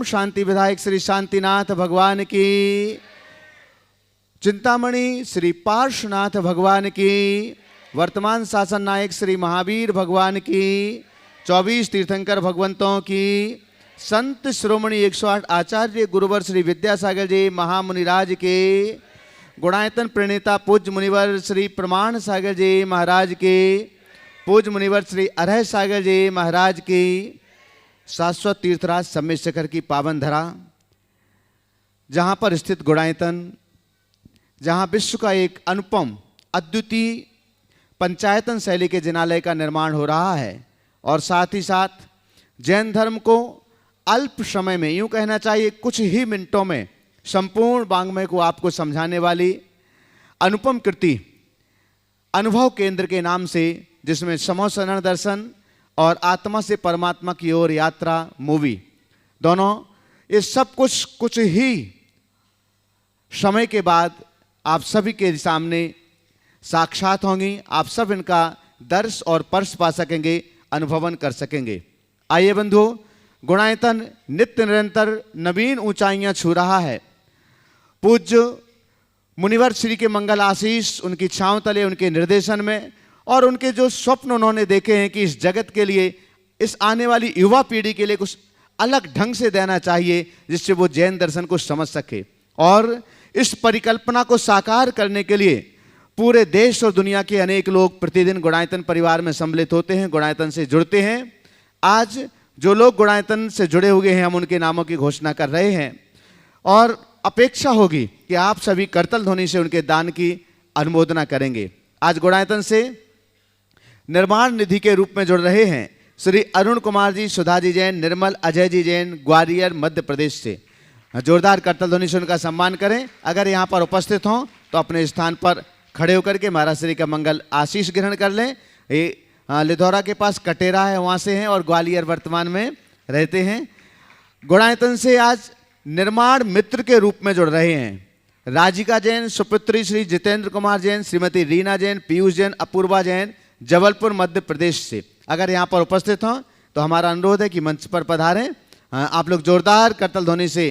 शांति विधायक श्री शांतिनाथ भगवान की, चिंतामणि श्री पार्श्वनाथ भगवान की, वर्तमान शासन नायक श्री महावीर भगवान की, 24 तीर्थंकर भगवंतों की, संत श्रोमणी 108 आचार्य गुरुवर श्री विद्यासागर जी महामुनिराज के, गुणायतन प्रणेता पूज्य मुनिवर श्री प्रमाण सागर जी महाराज के, पूज्य मुनिवर श्री अरह सागर जी महाराज की, शाश्वत तीर्थराज सम्मेद शिखर की पावन धरा, जहाँ पर स्थित गुणायतन, जहाँ विश्व का एक अनुपम अद्वितीय पंचायतन शैली के जिनालय का निर्माण हो रहा है और साथ ही साथ जैन धर्म को अल्प समय में, यूँ कहना चाहिए कुछ ही मिनटों में, संपूर्ण वाङ्मय को आपको समझाने वाली अनुपम कृति अनुभव केंद्र के नाम से, जिसमें समोसरण दर्शन और आत्मा से परमात्मा की ओर यात्रा मूवी, दोनों ये सब कुछ ही समय के बाद आप सभी के सामने साक्षात होंगी। आप सब इनका दर्श और स्पर्श पा सकेंगे, अनुभवन कर सकेंगे। आइए बंधुओं, गुणायतन नित्य निरंतर नवीन ऊंचाइयां छू रहा है। पूज्य मुनिवर श्री के मंगल आशीष उनकी छांव तले, उनके निर्देशन में, और उनके जो स्वप्न उन्होंने देखे हैं कि इस जगत के लिए, इस आने वाली युवा पीढ़ी के लिए कुछ अलग ढंग से देना चाहिए, जिससे वो जैन दर्शन को समझ सके। और इस परिकल्पना को साकार करने के लिए पूरे देश और दुनिया के अनेक लोग प्रतिदिन गुणायतन परिवार में सम्मिलित होते हैं, गुणायतन से जुड़ते हैं। आज जो लोग गुणायतन से जुड़े हुए हैं, हम उनके नामों की घोषणा कर रहे हैं और अपेक्षा होगी कि आप सभी करतल ध्वनि से उनके दान की अनुमोदना करेंगे। आज गुणायतन से निर्माण निधि के रूप में जुड़ रहे हैं श्री अरुण कुमार जी, सुधा जी जैन, निर्मल अजय जी जैन, ग्वालियर मध्य प्रदेश से। जोरदार करतल ध्वनि से उनका सम्मान करें। अगर यहाँ पर उपस्थित हों तो अपने स्थान पर खड़े होकर के महाराज श्री का मंगल आशीष ग्रहण कर लें। ये लिधौरा के पास कटेरा है, वहाँ से हैं और ग्वालियर वर्तमान में रहते हैं। गुणायतन से आज निर्माण मित्र के रूप में जुड़ रहे हैं राजिका जैन, सुपुत्री श्री जितेंद्र कुमार जैन, श्रीमती रीना जैन, पीयूष जैन, अपूर्वा जैन, जबलपुर मध्य प्रदेश से। अगर यहाँ पर उपस्थित हों तो हमारा अनुरोध है कि मंच पर पधारें। आप लोग जोरदार करतल ध्वनि से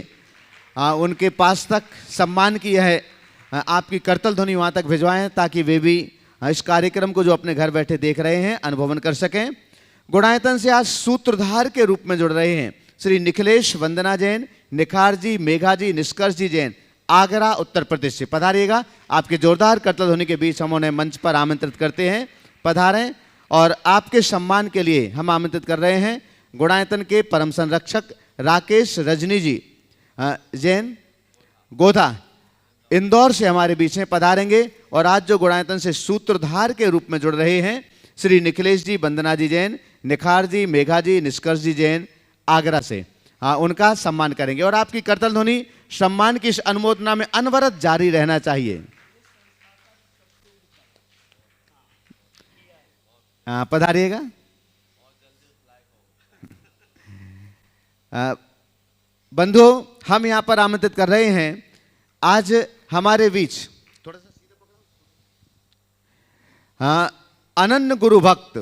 उनके पास तक सम्मान की है आपकी करतल ध्वनि वहाँ तक भिजवाएं, ताकि वे भी इस कार्यक्रम को जो अपने घर बैठे देख रहे हैं अनुभवन कर सकें। गुणायतन से आज सूत्रधार के रूप में जुड़ रहे हैं श्री निखिलेश वंदना जैन, निखार जी, मेघा जी, निष्कर्ष जी जैन, आगरा उत्तर प्रदेश से। पधारिएगा। आपके जोरदार करतल ध्वनि के बीच हम उन्हें मंच पर आमंत्रित करते हैं, पधारें। और आपके सम्मान के लिए हम आमंत्रित कर रहे हैं गुणायतन के परम संरक्षक राकेश रजनी जी जैन, गोधा, इंदौर से हमारे बीच में पधारेंगे। और आज जो गुणायतन से सूत्रधार के रूप में जुड़ रहे हैं श्री निखिलेश जी, वंदना जी जैन, निखार जी, मेघा जी, निष्कर्ष जी जैन, आगरा से, उनका सम्मान करेंगे। और आपकी करतल ध्वनि सम्मान की इस अनुमोदना में अनवरत जारी रहना चाहिए। पधारिएगा। बंधुओं, हम यहाँ पर आमंत्रित कर रहे हैं आज हमारे बीच थोड़ा सा सीधे पकड़ो, अनन्य गुरु भक्त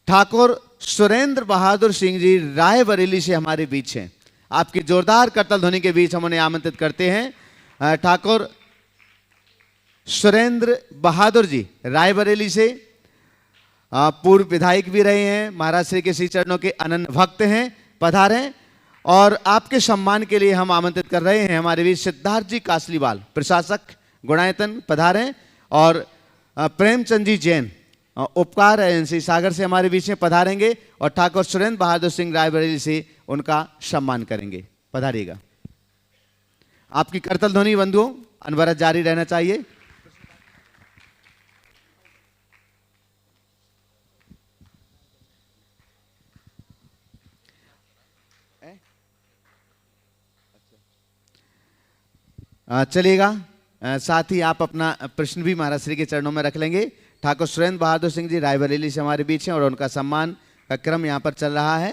ठाकुर सुरेंद्र बहादुर सिंह जी रायबरेली से हमारे बीच हैं। आपकी जोरदार करतल ध्वनि के बीच हम उन्हें आमंत्रित करते हैं। ठाकुर सुरेंद्र बहादुर जी रायबरेली से पूर्व विधायक भी रहे हैं, महाराज श्री के श्री चरणों के अनन्य भक्त हैं, पधारें। और आपके सम्मान के लिए हम आमंत्रित कर रहे हैं हमारे बीच सिद्धार्थ जी कासलीवाल, प्रशासक गुणायतन, पधारें। और प्रेमचंद जी जैन, उपकार एजेंसी सागर से हमारे बीच में पधारेंगे और ठाकुर सुरेंद्र बहादुर सिंह रायबरेली से उनका सम्मान करेंगे। पधारिएगा। आपकी करतल ध्वनि बंधुओं अनवरत जारी रहना चाहिए। चलिएगा। साथ ही आप अपना प्रश्न भी महाराज श्री के चरणों में रख लेंगे। ठाकुर सुरेंद्र बहादुर सिंह जी रायबरेली से हमारे बीच हैं और उनका सम्मान का क्रम यहाँ पर चल रहा है।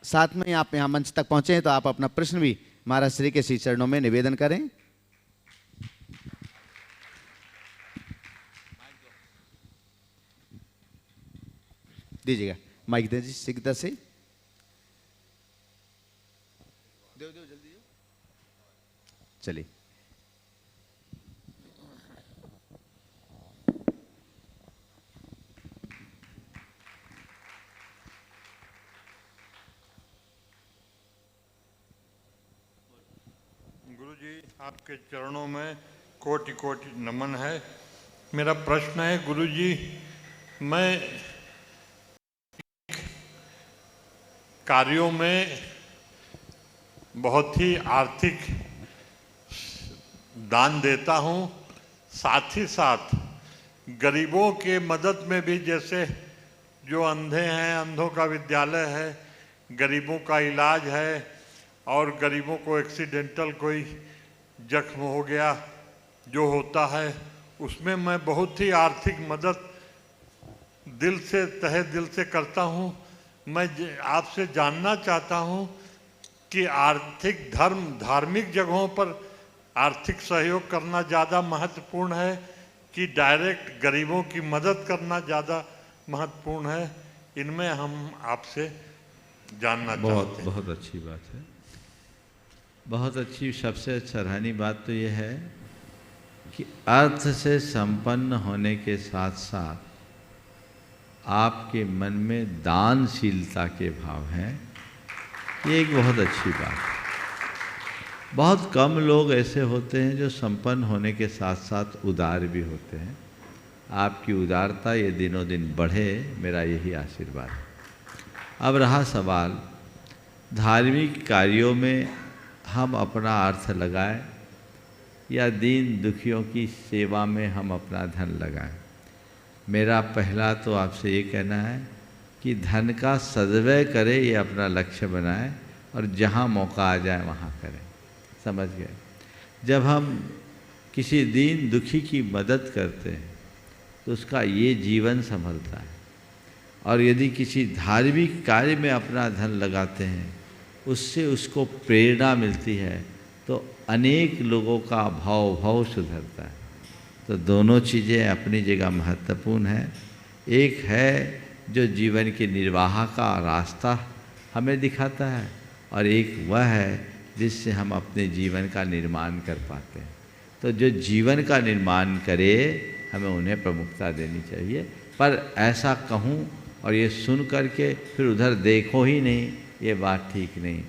साथ में आप यहाँ मंच तक पहुँचे हैं तो आप अपना प्रश्न भी महाराज श्री के श्री चरणों में निवेदन करें। दीजिएगा, माइक दीजिए शीघ्रता से। दो जल्दी। चलिए। गुरुजी, आपके चरणों में कोटि कोटि नमन है। मेरा प्रश्न है गुरुजी, मैं कार्यों में बहुत ही आर्थिक दान देता हूँ, साथ ही साथ गरीबों के मदद में भी, जैसे जो अंधे हैं अंधों का विद्यालय है, गरीबों का इलाज है, और गरीबों को एक्सीडेंटल कोई जख्म हो गया जो होता है, उसमें मैं बहुत ही आर्थिक मदद दिल से, तहे दिल से करता हूँ। मैं आपसे जानना चाहता हूँ कि आर्थिक धार्मिक जगहों पर आर्थिक सहयोग करना ज़्यादा महत्वपूर्ण है कि डायरेक्ट गरीबों की मदद करना ज़्यादा महत्वपूर्ण है? इनमें हम आपसे जानना चाहते हैं। बहुत अच्छी बात है, बहुत अच्छी। सबसे सराहनीय बात तो यह है कि अर्थ से संपन्न होने के साथ साथ आपके मन में दानशीलता के भाव हैं, ये एक बहुत अच्छी बात है। बहुत कम लोग ऐसे होते हैं जो संपन्न होने के साथ साथ उदार भी होते हैं। आपकी उदारता ये दिनों दिन बढ़े, मेरा यही आशीर्वाद है। अब रहा सवाल, धार्मिक कार्यों में हम अपना अर्थ लगाएं या दीन दुखियों की सेवा में हम अपना धन लगाएं। मेरा पहला तो आपसे ये कहना है कि धन का सद्व्यय करें, ये अपना लक्ष्य बनाएं और जहाँ मौका आ जाए वहाँ करें। समझ गए? जब हम किसी दीन दुखी की मदद करते हैं तो उसका ये जीवन संभलता है, और यदि किसी धार्मिक कार्य में अपना धन लगाते हैं उससे उसको प्रेरणा मिलती है तो अनेक लोगों का भाव सुधरता है। तो दोनों चीज़ें अपनी जगह महत्वपूर्ण हैं। एक है जो जीवन के निर्वाह का रास्ता हमें दिखाता है, और एक वह है जिससे हम अपने जीवन का निर्माण कर पाते हैं। तो जो जीवन का निर्माण करे हमें उन्हें प्रमुखता देनी चाहिए। पर ऐसा कहूँ और ये सुन करके फिर उधर देखो ही नहीं, ये बात ठीक नहीं।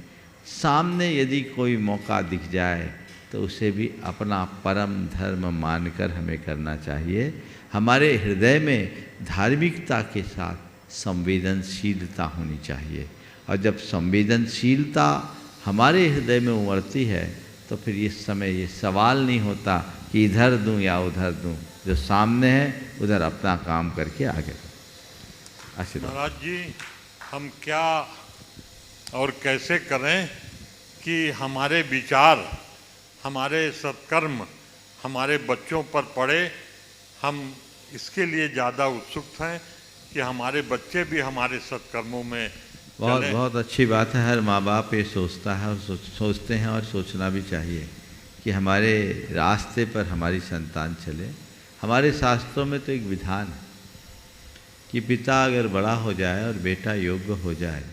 सामने यदि कोई मौका दिख जाए तो उसे भी अपना परम धर्म मानकर हमें करना चाहिए। हमारे हृदय में धार्मिकता के साथ संवेदनशीलता होनी चाहिए, और जब संवेदनशीलता हमारे हृदय में उमड़ती है तो फिर इस समय ये सवाल नहीं होता कि इधर दूं या उधर दूं। जो सामने है उधर अपना काम करके आगे बढ़ो। आशीर्वाद। महाराज जी, हम क्या और कैसे करें कि हमारे विचार, हमारे सत्कर्म हमारे बच्चों पर पड़े? हम इसके लिए ज़्यादा उत्सुक हैं कि हमारे बच्चे भी हमारे सत्कर्मों में चलें। बहुत अच्छी बात है। हर माँ बाप ये सोचता है और सोचते हैं और सोचना भी चाहिए कि हमारे रास्ते पर हमारी संतान चले। हमारे शास्त्रों में तो एक विधान है कि पिता अगर बड़ा हो जाए और बेटा योग्य हो जाए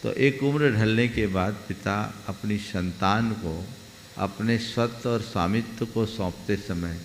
तो एक उम्र ढलने के बाद पिता अपनी संतान को अपने स्वत्व और स्वामित्व को सौंपते समय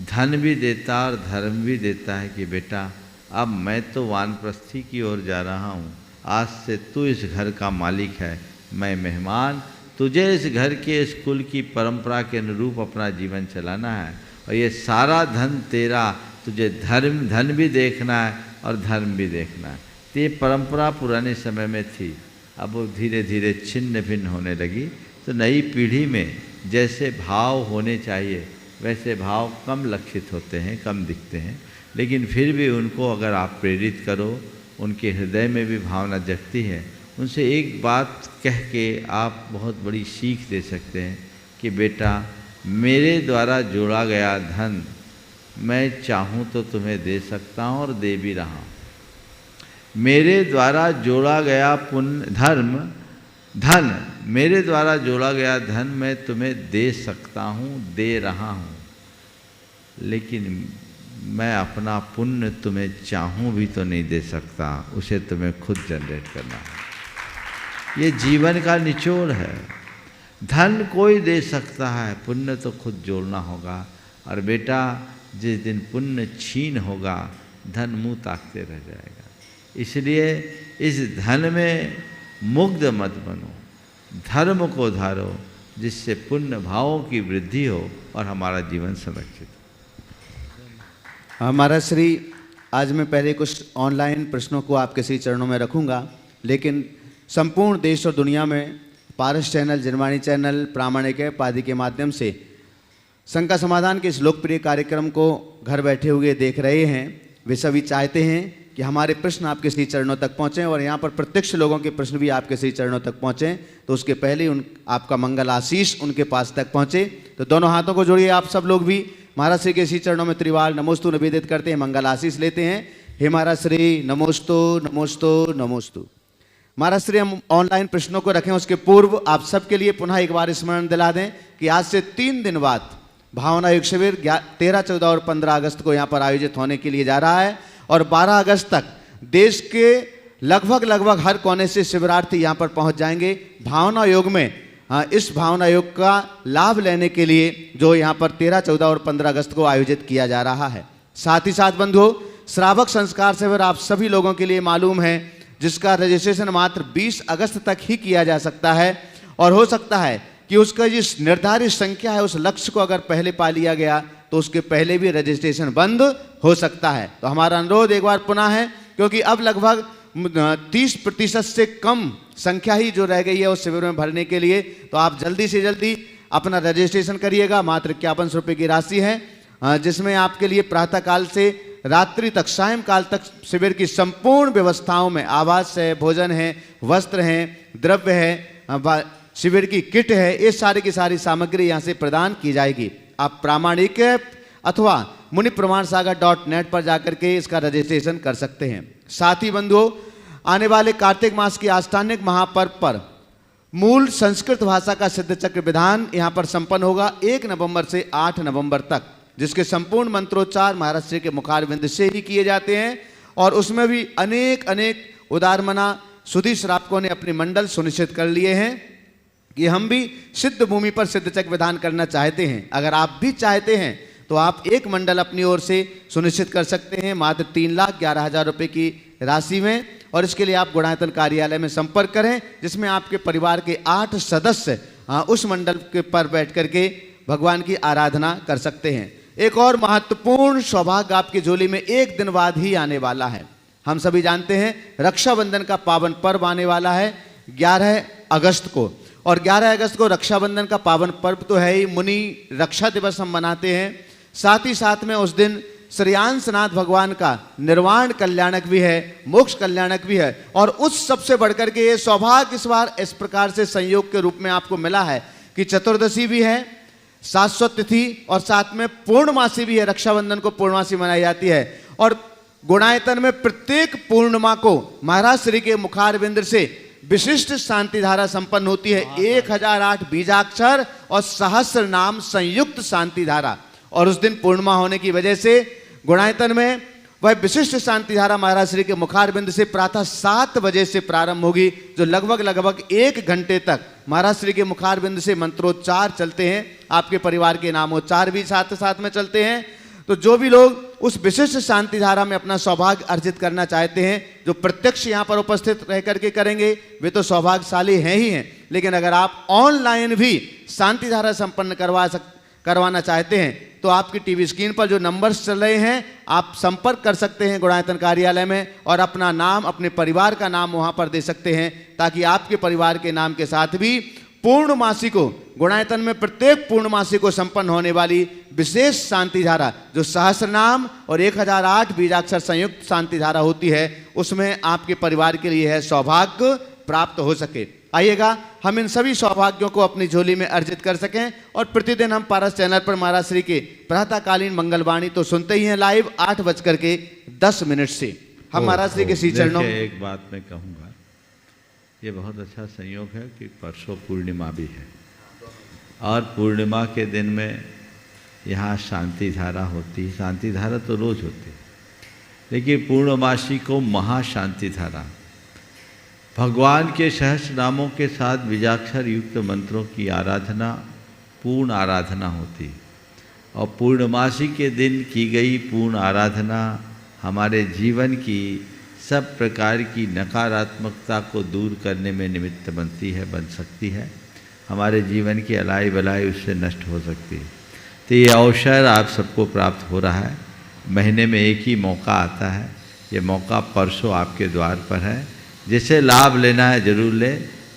धन भी देता और धर्म भी देता है कि बेटा अब मैं तो वानप्रस्थी की ओर जा रहा हूँ, आज से तू इस घर का मालिक है, मैं मेहमान, तुझे इस घर के इस कुल की परंपरा के अनुरूप अपना जीवन चलाना है, और ये सारा धन तेरा, तुझे धन भी देखना है और धर्म भी देखना है। तो ये परंपरा पुराने समय में थी, अब वो धीरे धीरे छिन्न भिन्न होने लगी। तो नई पीढ़ी में जैसे भाव होने चाहिए वैसे भाव कम लक्षित होते हैं, कम दिखते हैं, लेकिन फिर भी उनको अगर आप प्रेरित करो, उनके हृदय में भी भावना जगती है, उनसे एक बात कह के आप बहुत बड़ी सीख दे सकते हैं कि बेटा मेरे द्वारा जोड़ा गया धन मैं चाहूँ तो तुम्हें दे सकता हूँ और दे भी रहा हूँ। मेरे द्वारा जोड़ा गया धन मेरे द्वारा जोड़ा गया धन मैं तुम्हें दे सकता हूँ, दे रहा हूँ, लेकिन मैं अपना पुण्य तुम्हें चाहूँ भी तो नहीं दे सकता, उसे तुम्हें खुद जनरेट करना है। ये जीवन का निचोड़ है। धन कोई दे सकता है, पुण्य तो खुद जोड़ना होगा। और बेटा, जिस दिन पुण्य छीन होगा, धन मुंह ताकते रह जाएगा। इसलिए इस धन में मुग्ध मत बनो, धर्म को धारो, जिससे पुण्य भावों की वृद्धि हो और हमारा जीवन संरक्षित हो। हमारा श्री, आज मैं पहले कुछ ऑनलाइन प्रश्नों को आपके श्री चरणों में रखूंगा, लेकिन संपूर्ण देश और दुनिया में पारस चैनल, जनवाणी चैनल, प्रामाणिक ऐप आदि के माध्यम से शंका समाधान के इस लोकप्रिय कार्यक्रम को घर बैठे हुए देख रहे हैं। वे सभी चाहते हैं कि हमारे प्रश्न आपके श्री चरणों तक पहुँचें और यहाँ पर प्रत्यक्ष लोगों के प्रश्न भी आपके श्री चरणों तक पहुँचें, तो उसके पहले आपका मंगल आशीष उनके पास तक पहुँचे। तो दोनों हाथों को जोड़िए आप सब लोग भी, महाराज श्री के श्री चरणों में त्रिवार नमोस्तु निवेदित करते हैं, मंगल आशीष लेते हैं। हे महाराज श्री, नमोस्तु नमोस्तु नमोस्तु। महाराज श्री, हम ऑनलाइन प्रश्नों को रखें उसके पूर्व आप सबके लिए पुनः एक बार स्मरण दिला दें कि आज से 3 दिन बाद भावना योग शिविर 13, 14 और 15 अगस्त को यहाँ पर आयोजित होने के लिए जा रहा है और 12 अगस्त तक देश के लगभग हर कोने से शिविरार्थी यहाँ पर पहुँच जाएंगे भावना योग में। इस भावना योग का लाभ लेने के लिए जो यहाँ पर 13, 14 और 15 अगस्त को आयोजित किया जा रहा है। साथ ही साथ बंधुओं, श्रावक संस्कार शिविर आप सभी लोगों के लिए मालूम है, जिसका रजिस्ट्रेशन मात्र 20 अगस्त तक ही किया जा सकता है और हो सकता है कि उसका जिस निर्धारित संख्या है उस लक्ष्य को अगर पहले पा लिया गया तो उसके पहले भी रजिस्ट्रेशन बंद हो सकता है। तो हमारा अनुरोध एक बार पुनः है, क्योंकि अब लगभग 30% से कम संख्या ही जो रह गई है उस शिविर में भरने के लिए, तो आप जल्दी से जल्दी अपना रजिस्ट्रेशन करिएगा। मात्र 51 रुपये की राशि है, जिसमें आपके लिए प्रातःकाल से रात्रि तक, सायंकाल तक शिविर की संपूर्ण व्यवस्थाओं में आवास है, भोजन है, वस्त्र हैं, द्रव्य है, शिविर की किट है, ये सारी की सारी सामग्री यहाँ से प्रदान की जाएगी। आप प्रामाणिक ऐप अथवा मुनिप्रमाणसागर.net पर जाकर के इसका रजिस्ट्रेशन कर सकते हैं। साथ ही बंधुओं, आने वाले कार्तिक मास की आष्टानिक महापर्व पर मूल संस्कृत भाषा का सिद्ध चक्र विधान यहाँ पर संपन्न होगा 1 नवंबर से 8 नवंबर तक, जिसके संपूर्ण मंत्रोच्चार महाराज श्री के मुखारविंद से ही किए जाते हैं और उसमें भी अनेक उदारमना सुधी श्रावकों ने अपने मंडल सुनिश्चित कर लिए हैं कि हम भी सिद्ध भूमि पर सिद्ध चक्र विधान करना चाहते हैं। अगर आप भी चाहते हैं तो आप एक मंडल अपनी ओर से सुनिश्चित कर सकते हैं मात्र 3,11,000 रुपये की राशि में, और इसके लिए आप गुणायतन कार्यालय में संपर्क करें, जिसमें आपके परिवार के 8 सदस्य उस मंडल के पर बैठ करके भगवान की आराधना कर सकते हैं। एक और महत्वपूर्ण सौभाग्य आपकी झोली में 1 दिन बाद ही आने वाला है। हम सभी जानते हैं रक्षाबंधन का पावन पर्व आने वाला है 11 अगस्त को, और 11 अगस्त को रक्षाबंधन का पावन पर्व तो है ही, मुनि रक्षा दिवस हम मनाते हैं। साथ ही साथ में उस दिन श्रेयांसनाथ भगवान का निर्वाण कल्याणक भी है, मोक्ष कल्याणक भी है, और उस सबसे बढ़कर के ये सौभाग्य इस बार इस प्रकार से संयोग के रूप में आपको मिला है कि चतुर्दशी भी है, शाश्वत तिथि, और साथ में पूर्णमासी भी है। रक्षाबंधन को पूर्णमासी मनाई जाती है और गुणायतन में प्रत्येक पूर्णिमा को महाराज श्री के मुखारविंद से विशिष्ट शांति धारा संपन्न होती है। 1008 बीजाक्षर और सहस्र नाम संयुक्त शांति धारा, और उस दिन पूर्णिमा होने की वजह से गुणायतन में वह विशिष्ट शांति धारा महाराज श्री के मुखारविंद से प्रातः 7 बजे से प्रारंभ होगी, जो लगभग 1 घंटे तक महाराज श्री के मुखारविंद से मंत्रोच्चार चलते हैं। आपके परिवार के नामोच्चार भी साथ में चलते हैं। तो जो भी लोग उस विशिष्ट शांति धारा में अपना सौभाग्य अर्जित करना चाहते हैं, जो प्रत्यक्ष यहाँ पर उपस्थित रह करके करेंगे, वे तो सौभाग्यशाली हैं ही हैं, लेकिन अगर आप ऑनलाइन भी शांति धारा संपन्न करवाना चाहते हैं तो आपकी टीवी स्क्रीन पर जो नंबर्स चल रहे हैं आप संपर्क कर सकते हैं गुणायतन कार्यालय में, और अपना नाम, अपने परिवार का नाम वहां पर दे सकते हैं, ताकि आपके परिवार के नाम के साथ भी पूर्णमासी को, गुणायतन में प्रत्येक पूर्णमासी को संपन्न होने वाली विशेष शांति धारा जो सहस्र नाम और 1008 बीजाक्षर संयुक्त शांति धारा होती है, उसमें आपके परिवार के लिए है सौभाग्य प्राप्त हो सके। आइएगा, हम इन सभी सौभाग्यों को अपनी झोली में अर्जित कर सकें, और प्रतिदिन हम पारस चैनल पर महाराज श्री के प्रातःकालीन मंगलवाणी तो सुनते ही हैं लाइव 8:10 से। हम महाराज श्री के श्री चरणों। एक बात मैं कहूँगा, ये बहुत अच्छा संयोग है कि परसों पूर्णिमा भी है, और पूर्णिमा के दिन में यहाँ शांति धारा होती है। शांति धारा तो रोज होती है, लेकिन पूर्णमासी को महाशांति धारा, भगवान के सहस्र नामों के साथ बीजाक्षर युक्त मंत्रों की आराधना पूर्ण आराधना होती है। और पूर्णमासी के दिन की गई पूर्ण आराधना हमारे जीवन की सब प्रकार की नकारात्मकता को दूर करने में निमित्त बनती है, बन सकती है। हमारे जीवन की अलाई बलाई उससे नष्ट हो सकती है। तो ये अवसर आप सबको प्राप्त हो रहा है। महीने में एक ही मौका आता है, ये मौका परसों आपके द्वार पर है। जिसे लाभ लेना है जरूर ले।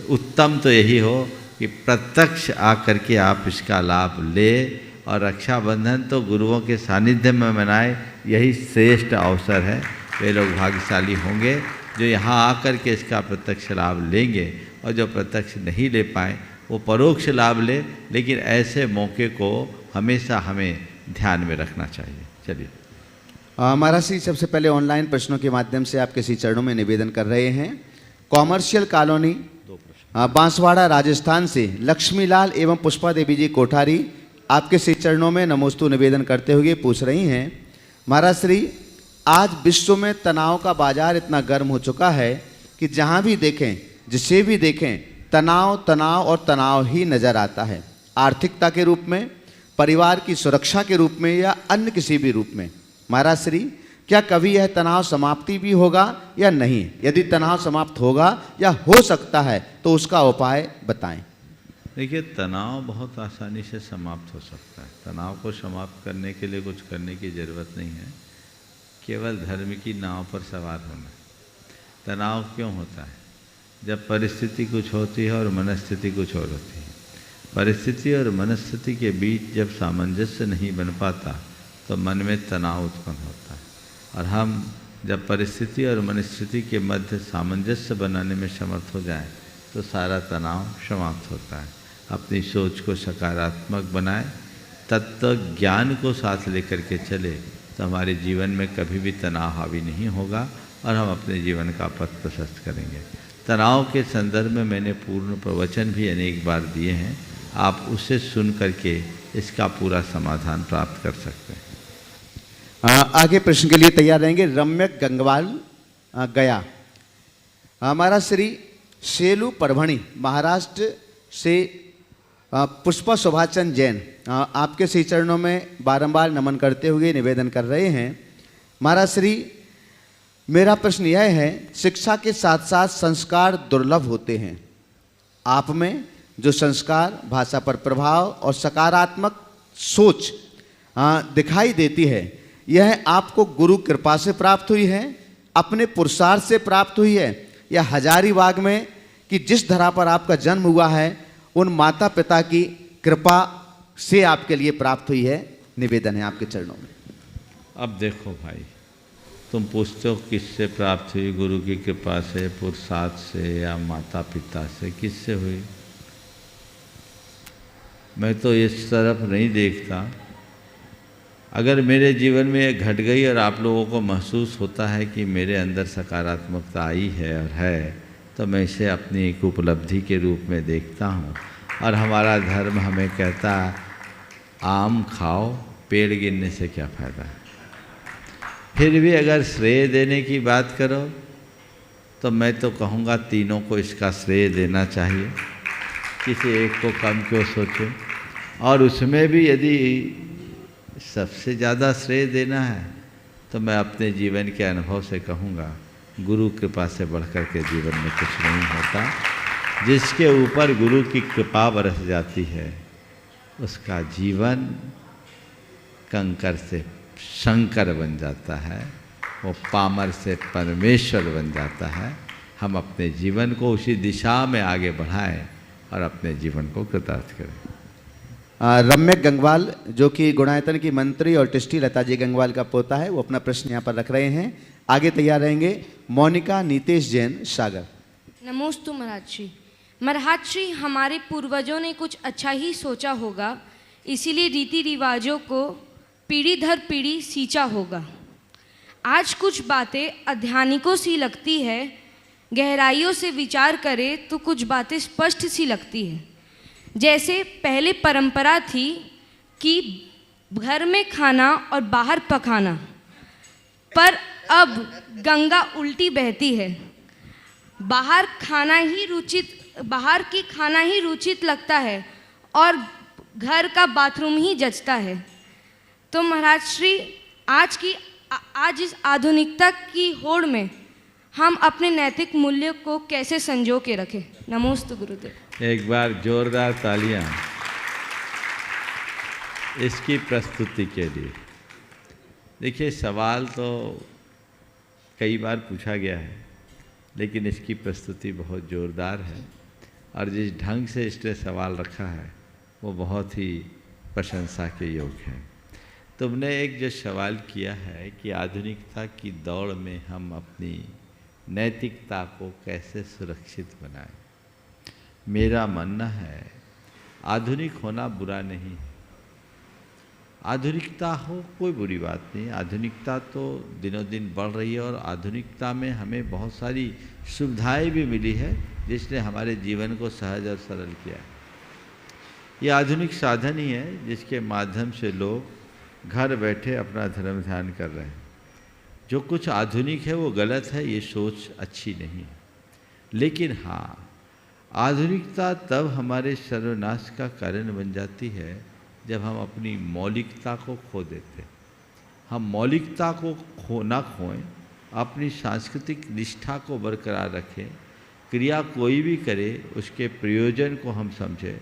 उत्तम तो यही हो कि प्रत्यक्ष आकर के आप इसका लाभ ले, और रक्षाबंधन तो गुरुओं के सानिध्य में मनाए, यही श्रेष्ठ अवसर है। वे लोग भाग्यशाली होंगे जो यहाँ आकर के इसका प्रत्यक्ष लाभ लेंगे, और जो प्रत्यक्ष नहीं ले पाए वो परोक्ष लाभ ले। लेकिन ऐसे मौके को हमेशा हमें ध्यान में रखना चाहिए। चलिए, महाराज श्री सबसे पहले ऑनलाइन प्रश्नों के माध्यम से आपके श्री चरणों में निवेदन कर रहे हैं। कॉमर्शियल कॉलोनी बांसवाड़ा राजस्थान से लक्ष्मीलाल एवं पुष्पा देवी जी कोठारी आपके श्री चरणों में नमोस्तु निवेदन करते हुए पूछ रही हैं, महाराज श्री आज विश्व में तनाव का बाजार इतना गर्म हो चुका है कि जहाँ भी देखें, जिसे भी देखें, तनाव तनाव और तनाव ही नज़र आता है। आर्थिकता के रूप में, परिवार की सुरक्षा के रूप में, या अन्य किसी भी रूप में। महाराज श्री क्या कभी यह तनाव समाप्ति भी होगा या नहीं? यदि तनाव समाप्त होगा या हो सकता है तो उसका उपाय बताएं। देखिए, तनाव बहुत आसानी से समाप्त हो सकता है। तनाव को समाप्त करने के लिए कुछ करने की ज़रूरत नहीं है, केवल धर्म की नाव पर सवार होना। तनाव क्यों होता है? जब परिस्थिति कुछ होती है और मनस्थिति कुछ और होती है। परिस्थिति और मनस्थिति के बीच जब सामंजस्य नहीं बन पाता तो मन में तनाव उत्पन्न होता है। और हम जब परिस्थिति और मनस्थिति के मध्य सामंजस्य बनाने में समर्थ हो जाएं तो सारा तनाव समाप्त होता है। अपनी सोच को सकारात्मक बनाएं, तत्व ज्ञान को साथ लेकर के चले तो हमारे जीवन में कभी भी तनाव हावी नहीं होगा और हम अपने जीवन का पथ प्रशस्त करेंगे। तनाव के संदर्भ में मैंने पूर्ण प्रवचन भी अनेक बार दिए हैं, आप उसे सुन करके इसका पूरा समाधान प्राप्त कर सकते हैं। आगे प्रश्न के लिए तैयार रहेंगे। रम्यक गंगवाल गया। हमारा श्री सेलू परभणी महाराष्ट्र से पुष्पा शोभाचंद जैन आपके श्री चरणों में बारंबार नमन करते हुए निवेदन कर रहे हैं, महाराज श्री मेरा प्रश्न यह है, शिक्षा के साथ साथ संस्कार दुर्लभ होते हैं। आप में जो संस्कार, भाषा पर प्रभाव और सकारात्मक सोच दिखाई देती है, यह आपको गुरु कृपा से प्राप्त हुई है, अपने पुरुषार्थ से प्राप्त हुई है, या हजारीबाग में कि जिस धरा पर आपका जन्म हुआ है उन माता पिता की कृपा से आपके लिए प्राप्त हुई है? निवेदन है आपके चरणों में। अब देखो भाई, तुम पूछते हो किससे प्राप्त हुई? गुरु की कृपा से, पुरुषार्थ से, या माता पिता से? किससे हुई? मैं तो इस तरफ नहीं देखता। अगर मेरे जीवन में ये घट गई और आप लोगों को महसूस होता है कि मेरे अंदर सकारात्मकता आई है और है, तो मैं इसे अपनी एक उपलब्धि के रूप में देखता हूँ। और हमारा धर्म हमें कहता है, आम खाओ, पेड़ गिरने से क्या फ़ायदा है। फिर भी अगर श्रेय देने की बात करो तो मैं तो कहूँगा तीनों को इसका श्रेय देना चाहिए, किसी एक को कम क्यों सोचो। और उसमें भी यदि सबसे ज़्यादा श्रेय देना है तो मैं अपने जीवन के अनुभव से कहूँगा, गुरु कृपा से बढ़कर के जीवन में कुछ नहीं होता। जिसके ऊपर गुरु की कृपा बरस जाती है उसका जीवन कंकर से शंकर बन जाता है, वो पामर से परमेश्वर बन जाता है। हम अपने जीवन को उसी दिशा में आगे बढ़ाएं और अपने जीवन को कृतार्थ करें। रम्यक गंगवाल जो कि गुणायतन की मंत्री और टिष्टी लता जी गंगवाल का पोता है, वो अपना प्रश्न यहाँ पर रख रहे हैं। आगे तैयार रहेंगे मोनिका नीतेश जैन सागर। नमोस्तु महाराज श्री। महाराज श्री, हमारे पूर्वजों ने कुछ अच्छा ही सोचा होगा, इसीलिए रीति रिवाजों को पीढ़ी दर पीढ़ी सींचा होगा। आज कुछ बातें अध्यात्मिकों सी लगती है, गहराइयों से विचार करें तो कुछ बातें स्पष्ट सी लगती है। जैसे पहले परंपरा थी कि घर में खाना और बाहर पकाना, पर अब गंगा उल्टी बहती है। बाहर की खाना ही रुचित लगता है और घर का बाथरूम ही जचता है। तो महाराज श्री आज इस आधुनिकता की होड़ में हम अपने नैतिक मूल्यों को कैसे संजो के रखें? नमोस्तु गुरुदेव। एक बार जोरदार तालियां इसकी प्रस्तुति के लिए। देखिए, सवाल तो कई बार पूछा गया है, लेकिन इसकी प्रस्तुति बहुत ज़ोरदार है और जिस ढंग से इसने सवाल रखा है वो बहुत ही प्रशंसा के योग्य है। तुमने एक जो सवाल किया है कि आधुनिकता की दौड़ में हम अपनी नैतिकता को कैसे सुरक्षित बनाएं, मेरा मानना है आधुनिक होना बुरा नहीं है। आधुनिकता हो कोई बुरी बात नहीं। आधुनिकता तो दिनों दिन बढ़ रही है और आधुनिकता में हमें बहुत सारी सुविधाएं भी मिली है जिसने हमारे जीवन को सहज और सरल किया है। ये आधुनिक साधन ही है जिसके माध्यम से लोग घर बैठे अपना धर्म ध्यान कर रहे हैं। जो कुछ आधुनिक है वो गलत है, ये सोच अच्छी नहीं है। लेकिन हाँ, आधुनिकता तब हमारे सर्वनाश का कारण बन जाती है जब हम अपनी मौलिकता को खो देते हैं। हम मौलिकता को ना खोएं, अपनी सांस्कृतिक निष्ठा को बरकरार रखें। क्रिया कोई भी करे उसके प्रयोजन को हम समझें।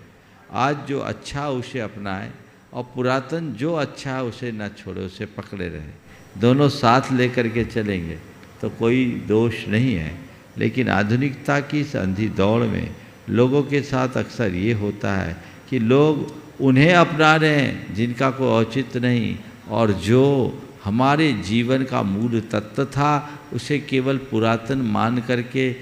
आज जो अच्छा उसे अपनाएं और पुरातन जो अच्छा है उसे न छोड़े, उसे पकड़े रहें। दोनों साथ लेकर के चलेंगे तो कोई दोष नहीं है। लेकिन आधुनिकता की इस अंधी दौड़ में लोगों के साथ अक्सर ये होता है कि लोग उन्हें अपना रहे हैं जिनका कोई औचित्य नहीं, और जो हमारे जीवन का मूल तत्व था उसे केवल पुरातन मान करके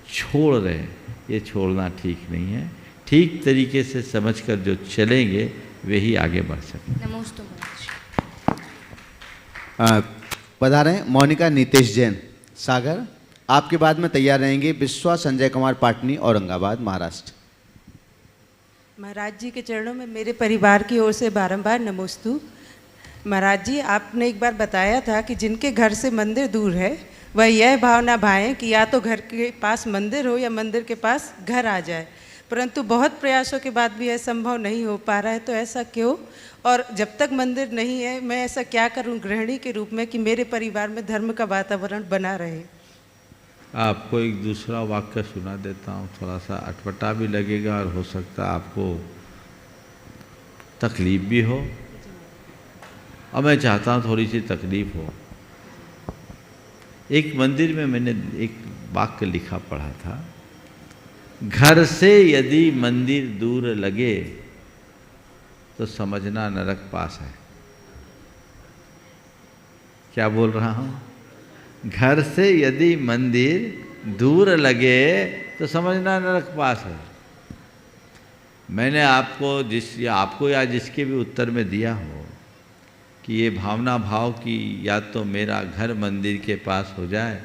छोड़ रहे हैं। ये छोड़ना ठीक नहीं है। ठीक तरीके से समझकर जो चलेंगे वे ही आगे बढ़ सकेंगे। नमोस्तु महाराज। पधारे मोनिका नीतेश जैन सागर, आपके बाद में तैयार रहेंगे विश्वा संजय कुमार पाटनी औरंगाबाद महाराष्ट्र। महाराज जी के चरणों में मेरे परिवार की ओर से बारंबार नमोस्तु। महाराज जी, आपने एक बार बताया था कि जिनके घर से मंदिर दूर है वह यह भावना भाएं कि या तो घर के पास मंदिर हो या मंदिर के पास घर आ जाए, परंतु बहुत प्रयासों के बाद भी यह संभव नहीं हो पा रहा है। तो ऐसा क्यों? और जब तक मंदिर नहीं है मैं ऐसा क्या करूं गृहिणी के रूप में कि मेरे परिवार में धर्म का वातावरण बना रहे? आपको एक दूसरा वाक्य सुना देता हूँ, थोड़ा सा अटपटा भी लगेगा और हो सकता है आपको तकलीफ भी हो, और मैं चाहता हूँ थोड़ी सी तकलीफ हो। एक मंदिर में मैंने एक वाक्य लिखा पढ़ा था, घर से यदि मंदिर दूर लगे तो समझना नरक पास है। क्या बोल रहा हूँ? घर से यदि मंदिर दूर लगे तो समझना नरक पास है। मैंने आपको या जिसके भी उत्तर में दिया हो कि ये भावना भाव कि या तो मेरा घर मंदिर के पास हो जाए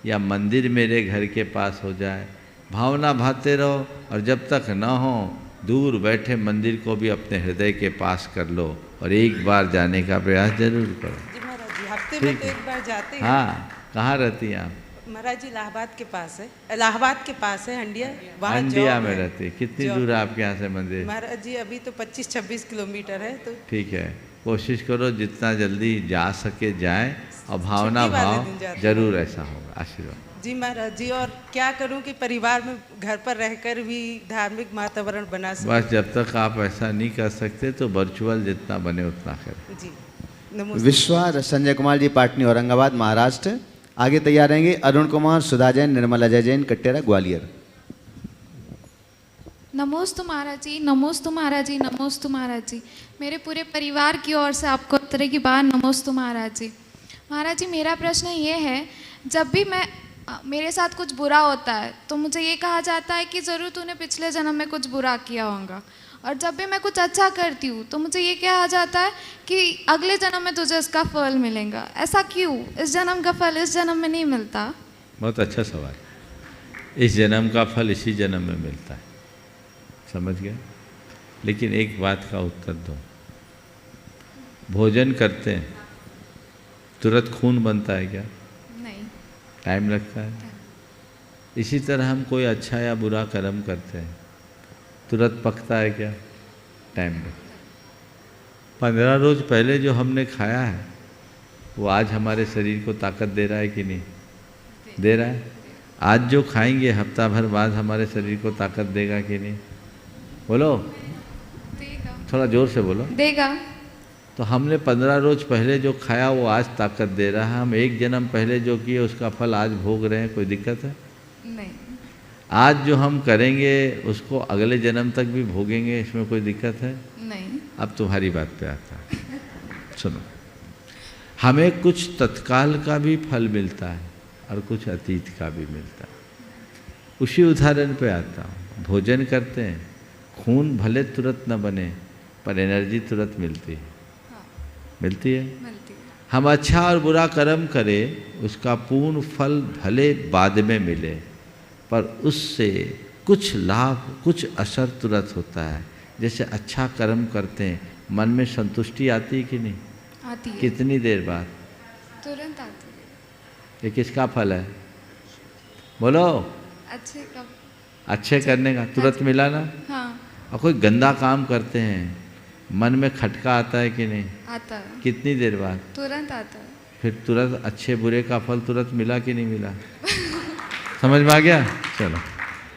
या मंदिर मेरे घर के पास हो जाए, भावना भाते रहो, और जब तक न हो दूर बैठे मंदिर को भी अपने हृदय के पास कर लो और एक बार जाने का प्रयास जरूर करो। जी महाराज जी, हफ्ते में तो एक बार जाते हैं। हाँ, कहाँ रहती हैं आप? महाराज जी इलाहाबाद के पास है, इलाहाबाद के पास है हंडिया, वहाँ हंडिया जॉब में है। रहती है। कितनी जॉब। दूर है आपके यहाँ से मंदिर? महाराज जी अभी तो 25-26 किलोमीटर है। तो ठीक है, कोशिश करो जितना जल्दी जा सके जाएं, और भावना छुट्टी वाले भाव दिन जाते जरूर ऐसा होगा। आशीर्वाद। जी महाराज जी, और क्या करूं कि परिवार में घर पर रहकर भी धार्मिक वातावरण बना सकूं? बस जब तक आप ऐसा नहीं कर सकते तो वर्चुअल जितना बने उतना करें। जी नमस्ते। विश्वा संजय कुमार जी पाटनी औरंगाबाद महाराष्ट्र। आगे तैयार रहेंगे अरुण कुमार, सुधा जैन, निर्मला जय जैन कट्टेरा ग्वालियर। नमोस्तु महाराज जी, नमोस्तु महाराज जी, नमोस्तु महाराज जी। मेरे पूरे परिवार की ओर से आपको तरह की बार नमोस्तु महाराज जी। महाराज जी, मेरा प्रश्न ये है, जब भी मेरे साथ कुछ बुरा होता है तो मुझे ये कहा जाता है कि ज़रूर तूने पिछले जन्म में कुछ बुरा किया होगा, और जब भी मैं कुछ अच्छा करती हूँ तो मुझे ये कहा जाता है कि अगले जन्म में तुझे इसका फल मिलेगा। ऐसा क्यों? इस जन्म का फल इस जन्म में नहीं मिलता? बहुत अच्छा सवाल। इस जन्म का फल इसी जन्म में मिलता है, समझ गए? लेकिन एक बात का उत्तर दो, भोजन करते हैं तुरंत खून बनता है क्या? नहीं। टाइम लगता है। इसी तरह हम कोई अच्छा या बुरा कर्म करते हैं, तुरंत पकता है क्या? टाइम लगता है। 15 रोज पहले जो हमने खाया है वो आज हमारे शरीर को ताकत दे रहा है कि नहीं? दे रहा है। आज जो खाएंगे हफ्ता भर बाद हमारे शरीर को ताकत देगा कि नहीं? बोलो, देगा। थोड़ा जोर से बोलो। देगा। तो हमने 15 रोज पहले जो खाया वो आज ताकत दे रहा है। हम एक जन्म पहले जो किए उसका फल आज भोग रहे हैं, कोई दिक्कत है? नहीं। आज जो हम करेंगे उसको अगले जन्म तक भी भोगेंगे, इसमें कोई दिक्कत है? नहीं। अब तुम्हारी बात पे आता है। सुनो, हमें कुछ तत्काल का भी फल मिलता है और कुछ अतीत का भी मिलता है। उसी उदाहरण पे आता हूँ। भोजन करते हैं, खून भले तुरंत न बने पर एनर्जी तुरंत मिलती है। मिलती है। मिलती है। हम अच्छा और बुरा कर्म करें, उसका पूर्ण फल भले बाद में मिले पर उससे कुछ लाभ, कुछ असर तुरंत होता है। जैसे अच्छा कर्म करते हैं, मन में संतुष्टि आती है कि नहीं? आती है। कितनी देर बाद? तुरंत आती है। ये किसका फल है? बोलो। अच्छे कब? अच्छे करने का तुरंत मिला ना? हाँ। और कोई गंदा काम करते हैं, मन में खटका आता है कि नहीं? आता है। कितनी देर बाद? तुरंत आता है। फिर तुरंत अच्छे बुरे का फल तुरंत मिला कि नहीं मिला? समझ में आ गया? चलो।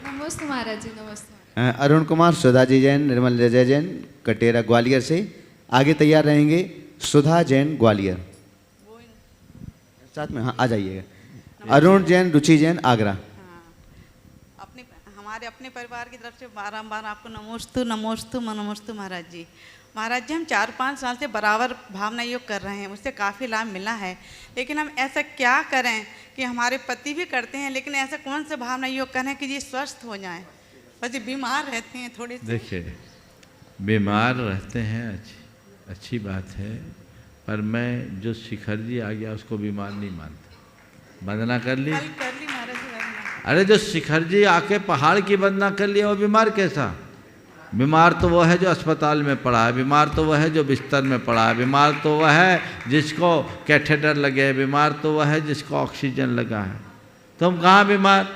नमस्ते महाराज जी। नमस्ते। अरुण कुमार, सुधा जी जैन, निर्मल जय जैन, कटेरा ग्वालियर से आगे तैयार रहेंगे। सुधा जैन ग्वालियर साथ में, हाँ आ जाइएगा। अरुण जैन, रुचि जैन, आगरा। हमारे अपने परिवार की तरफ से बारंबार आपको नमोस्तु नमोस्तु नमोस्तु महाराज जी। महाराज जी, हम 4-5 साल से बराबर भावना योग कर रहे हैं, उससे काफ़ी लाभ मिला है। लेकिन हम ऐसा क्या करें कि हमारे पति भी करते हैं, लेकिन ऐसा कौन सा भावना योग करें कि ये स्वस्थ हो जाएं? बस ये बीमार रहते हैं थोड़े से। देखिए, बीमार रहते हैं अच्छी बात है, पर मैं जो शिखर जी आ गया उसको बीमार नहीं मानता। वंदना कर ली? कल कर ली महाराज जी वंदना। अरे जो शिखर जी आके पहाड़ की वंदना कर लिया वो बीमार कैसा? बीमार तो वो है जो अस्पताल में पड़ा है, बीमार तो वह है जो बिस्तर में पड़ा है, बीमार तो वह है जिसको कैथेटर लगे है, बीमार तो वह है जिसको ऑक्सीजन लगा है। तुम कहाँ बीमार?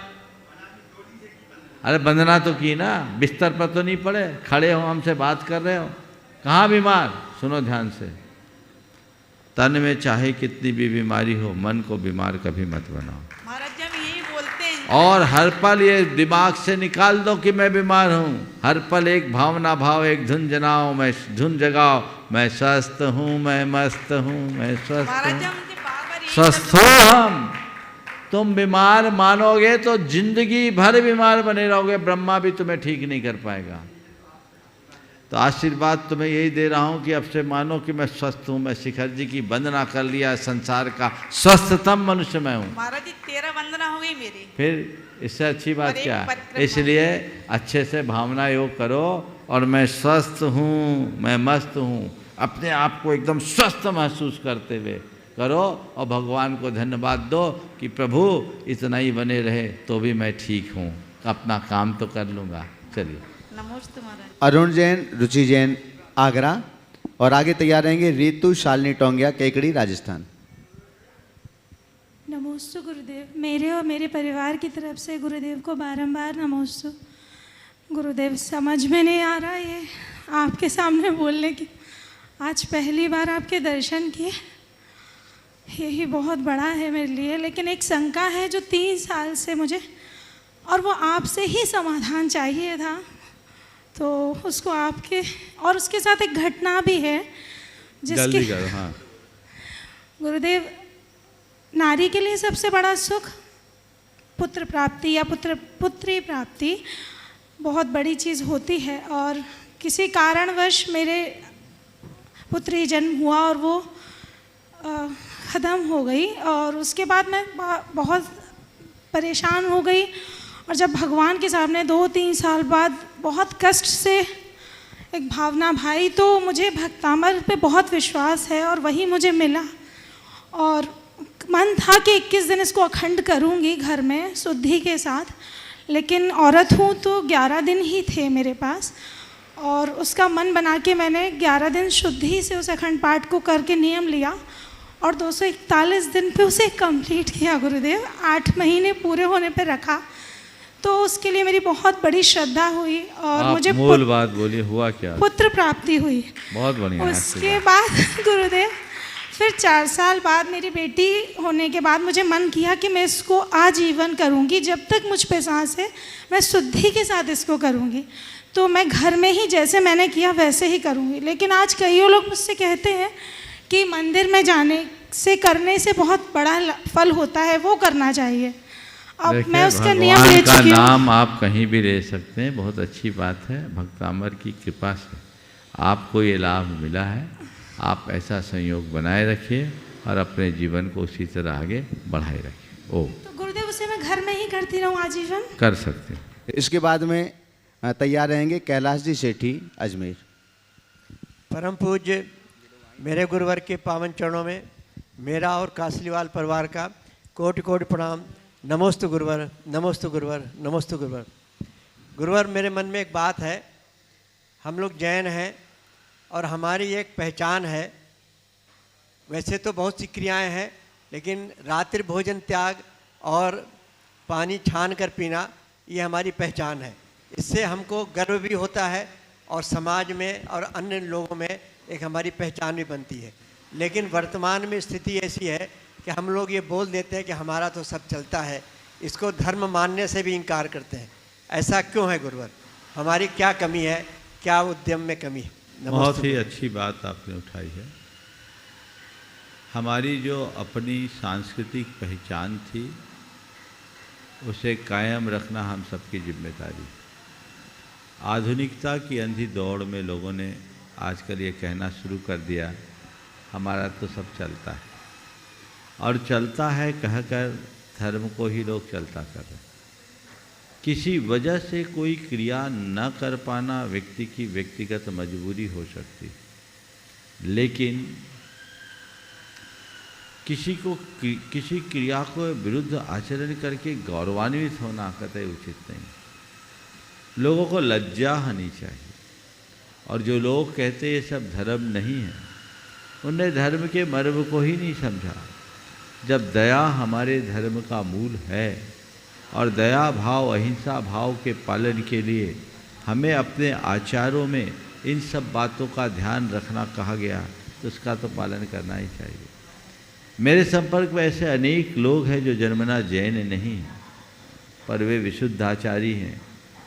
अरे वंदना तो की ना, बिस्तर पर तो नहीं पड़े, खड़े हो हमसे बात कर रहे हो, कहाँ बीमार? सुनो ध्यान से, तन में चाहे कितनी भी बीमारी हो, मन को बीमार कभी मत बनाओ। महाराज जी, हम यही बोलते हैं। और हर पल ये दिमाग से निकाल दो कि मैं बीमार हूँ। हर पल एक भावना भाव, एक धुन जनाओ, मैं धुन जगाओ, मैं स्वस्थ हूँ, मैं मस्त हूँ, मैं स्वस्थ महाराज जी, हूँ। हम उनसे बार-बार यही स्वस्थ हो हम। तुम बीमार मानोगे तो जिंदगी भर बीमार बने रहोगे, ब्रह्मा भी तुम्हें ठीक नहीं कर पाएगा। तो आशीर्वाद तुम्हें यही दे रहा हूँ कि अब से मानो कि मैं स्वस्थ हूँ, मैं शिखर जी की वंदना कर लिया, संसार का स्वस्थतम मनुष्य मैं हूँ। महाराज जी, 13 वंदना हो गई मेरी। फिर इससे अच्छी बात और एक क्या है? परिक्रमा। इसलिए अच्छे से भावना योग करो और मैं स्वस्थ हूँ, मैं मस्त हूँ, अपने आप को एकदम स्वस्थ महसूस करते हुए करो और भगवान को धन्यवाद दो कि प्रभु इतना ही बने रहे तो भी मैं ठीक हूँ, अपना काम तो कर लूँगा। चलिए। नमस्ते महाराज। अरुण जैन, रुचि जैन, आगरा। और आगे तैयार रहेंगे रितु शालिनी टोंगिया, केकड़ी, राजस्थान। नमोस्तु गुरुदेव। मेरे और मेरे परिवार की तरफ से गुरुदेव को बारंबार नमोस्तु। गुरुदेव, समझ में नहीं आ रहा ये आपके सामने बोलने की। आज पहली बार आपके दर्शन किए, यही बहुत बड़ा है मेरे लिए। लेकिन एक शंका है जो 3 साल से मुझे, और वो आपसे ही समाधान चाहिए था, तो उसको आपके, और उसके साथ एक घटना भी है जिसके, हाँ। गुरुदेव, नारी के लिए सबसे बड़ा सुख पुत्र प्राप्ति या पुत्री प्राप्ति बहुत बड़ी चीज़ होती है। और किसी कारणवश मेरे पुत्री जन्म हुआ और वो ख़त्म हो गई, और उसके बाद मैं बहुत परेशान हो गई। और जब भगवान के सामने 2-3 साल बाद बहुत कष्ट से एक भावना भाई, तो मुझे भक्तामर पे बहुत विश्वास है और वही मुझे मिला। और मन था कि 21 दिन इसको अखंड करूंगी घर में शुद्धि के साथ, लेकिन औरत हूँ तो 11 दिन ही थे मेरे पास। और उसका मन बना के मैंने 11 दिन शुद्धि से उस अखंड पाठ को करके नियम लिया और 241 दिन पे उसे कंप्लीट किया गुरुदेव। 8 महीने पूरे होने पे रखा, तो उसके लिए मेरी बहुत बड़ी श्रद्धा हुई और आप मुझे मूल बात बोलिए, हुआ क्या? पुत्र प्राप्ति हुई। बहुत बढ़िया। उसके बाद गुरुदेव फिर 4 साल बाद मेरी बेटी होने के बाद मुझे मन किया कि मैं इसको आजीवन करूँगी, जब तक मुझ पे सांस है मैं शुद्धि के साथ इसको करूँगी। तो मैं घर में ही जैसे मैंने किया वैसे ही करूँगी। लेकिन आज कई लोग मुझसे कहते हैं कि मंदिर में जाने से, करने से बहुत बड़ा फल होता है, वो करना चाहिए। अब मैं उसका नियम ले भगवान चुकी का हूँ। नाम आप कहीं भी ले सकते हैं, बहुत अच्छी बात है। भक्तामर की कृपा से आपको ये लाभ मिला है। आप ऐसा संयोग बनाए रखिए और अपने जीवन को उसी तरह आगे बढ़ाए रखिए। ओ तो गुरुदेव उसे मैं घर में ही करती रहूँ आजीवन? कर सकते हैं। इसके बाद में तैयार रहेंगे कैलाश जी सेठी अजमेर। परम पूज्य मेरे गुरुवर के पावन चरणों में मेरा और कासलीवाल परिवार का कोटि कोटि प्रणाम। नमोस्तु गुरुवर, नमोस्तु गुरुवर, नमोस्तु गुरुवर। गुरुवर, मेरे मन में एक बात है। हम लोग जैन हैं और हमारी एक पहचान है। वैसे तो बहुत सी क्रियाएं हैं, लेकिन रात्रि भोजन त्याग और पानी छान कर पीना ये हमारी पहचान है। इससे हमको गर्व भी होता है और समाज में और अन्य लोगों में एक हमारी पहचान भी बनती है। लेकिन वर्तमान में स्थिति ऐसी है कि हम लोग ये बोल देते हैं कि हमारा तो सब चलता है, इसको धर्म मानने से भी इनकार करते हैं। ऐसा क्यों है गुरुवर? हमारी क्या कमी है, क्या उद्यम में कमी है? बहुत ही अच्छी बात आपने उठाई है। हमारी जो अपनी सांस्कृतिक पहचान थी उसे कायम रखना हम सबकी जिम्मेदारी। आधुनिकता की अंधी दौड़ में लोगों ने आजकल ये कहना शुरू कर दिया हमारा तो सब चलता है, और चलता है कहकर धर्म को ही लोग चलता कर रहे हैं। किसी वजह से कोई क्रिया न कर पाना व्यक्ति की व्यक्तिगत मजबूरी हो सकती है, लेकिन किसी क्रिया को विरुद्ध आचरण करके गौरवान्वित होना कतई उचित नहीं। लोगों को लज्जा होनी चाहिए। और जो लोग कहते ये सब धर्म नहीं है, उन्हें धर्म के मर्म को ही नहीं समझा। जब दया हमारे धर्म का मूल है और दया भाव अहिंसा भाव के पालन के लिए हमें अपने आचारों में इन सब बातों का ध्यान रखना कहा गया, तो उसका तो पालन करना ही चाहिए। मेरे संपर्क में ऐसे अनेक लोग हैं जो जन्मना जैन नहीं हैं, पर वे विशुद्धाचारी हैं,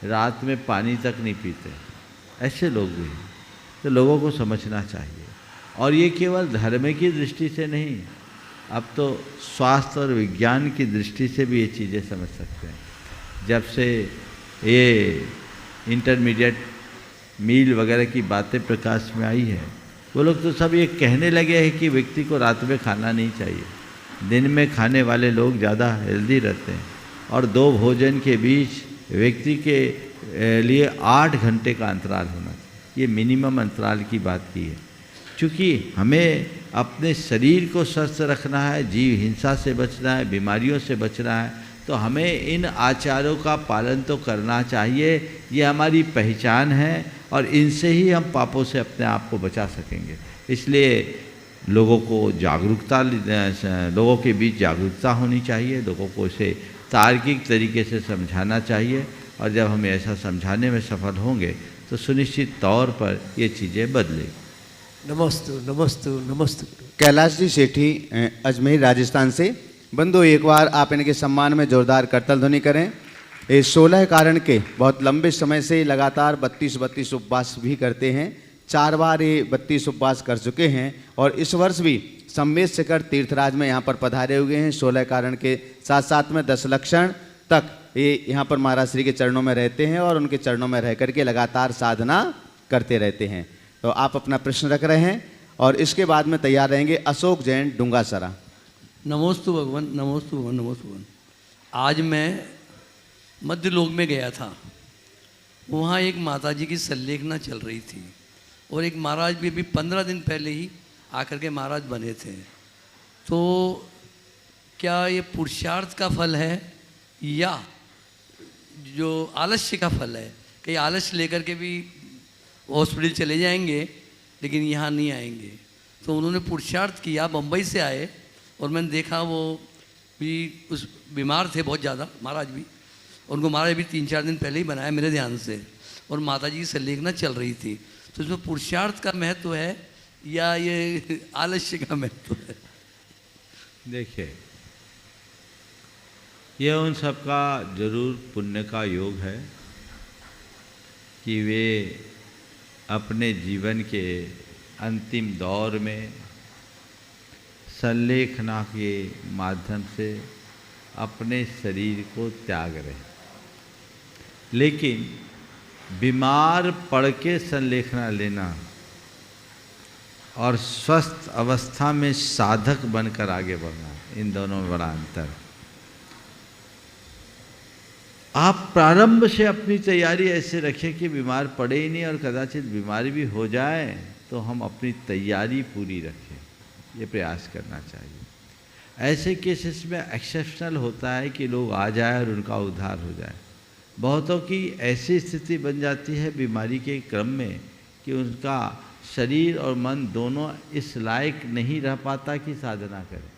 रात में पानी तक नहीं पीते। ऐसे लोग भी हैं, तो लोगों को समझना चाहिए। और ये केवल धर्म की दृष्टि से नहीं, अब तो स्वास्थ्य और विज्ञान की दृष्टि से भी ये चीज़ें समझ सकते हैं। जब से ये इंटरमीडिएट मील वगैरह की बातें प्रकाश में आई है, वो लोग तो सब ये कहने लगे हैं कि व्यक्ति को रात में खाना नहीं चाहिए। दिन में खाने वाले लोग ज़्यादा हेल्दी रहते हैं, और 2 भोजन के बीच व्यक्ति के लिए 8 घंटे का अंतराल होना चाहिए। ये मिनिमम अंतराल की बात की है। क्योंकि हमें अपने शरीर को स्वस्थ रखना है, जीव हिंसा से बचना है, बीमारियों से बचना है, तो हमें इन आचारों का पालन तो करना चाहिए। ये हमारी पहचान है और इनसे ही हम पापों से अपने आप को बचा सकेंगे। इसलिए लोगों को जागरूकता, लोगों के बीच जागरूकता होनी चाहिए। लोगों को इसे तार्किक तरीके से समझाना चाहिए, और जब हम ऐसा समझाने में सफल होंगे तो सुनिश्चित तौर पर ये चीज़ें बदलेंगी। नमोस्तु नमोस्तु नमोस्तु। कैलाश जी सेठी अजमेर राजस्थान से। बंधु, एक बार आप इनके सम्मान में जोरदार करतल ध्वनि करें। ये 16 कारण के बहुत लंबे समय से लगातार 32 उपवास भी करते हैं। 4 बार ये 32 उपवास कर चुके हैं, और इस वर्ष भी सम्मेद शिखर तीर्थराज में यहाँ पर पधारे हुए हैं। 16 कारण के साथ साथ में 10 लक्षण तक ये यहाँ पर महाराज श्री के चरणों में रहते हैं, और उनके चरणों में रह करके लगातार साधना करते रहते हैं। तो आप अपना प्रश्न रख रहे हैं, और इसके बाद में तैयार रहेंगे अशोक जैन डुंगासरा। नमोस्तु भगवान, नमोस्तु भगवान, नमोस्तु भगवान। आज मैं मध्य लोक में गया था। वहाँ एक माताजी की संलेखना चल रही थी, और एक महाराज भी अभी 15 दिन पहले ही आकर के महाराज बने थे। तो क्या ये पुरुषार्थ का फल है या जो आलस्य का फल है? कि आलस्य लेकर के भी हॉस्पिटल चले जाएंगे लेकिन यहाँ नहीं आएंगे। तो उन्होंने पुरुषार्थ किया, बम्बई से आए और मैंने देखा वो भी उस बीमार थे बहुत ज़्यादा, महाराज भी। उनको महाराज भी 3-4 दिन पहले ही बनाया मेरे ध्यान से, और माता जी की संलेखना चल रही थी। तो इसमें पुरुषार्थ का महत्व है या ये आलस्य का महत्व है? देखिए, यह उन सबका जरूर पुण्य का योग है कि वे अपने जीवन के अंतिम दौर में संलेखना के माध्यम से अपने शरीर को त्याग रहे। लेकिन बीमार पड़ के संलेखना लेना और स्वस्थ अवस्था में साधक बनकर आगे बढ़ना, इन दोनों में बड़ा अंतर है। आप प्रारंभ से अपनी तैयारी ऐसे रखें कि बीमार पड़े ही नहीं, और कदाचित बीमारी भी हो जाए तो हम अपनी तैयारी पूरी रखें, ये प्रयास करना चाहिए। ऐसे केसेस में एक्सेप्शनल होता है कि लोग आ जाए और उनका उद्धार हो जाए। बहुतों की ऐसी स्थिति बन जाती है बीमारी के क्रम में कि उनका शरीर और मन दोनों इस लायक नहीं रह पाता कि साधना करे।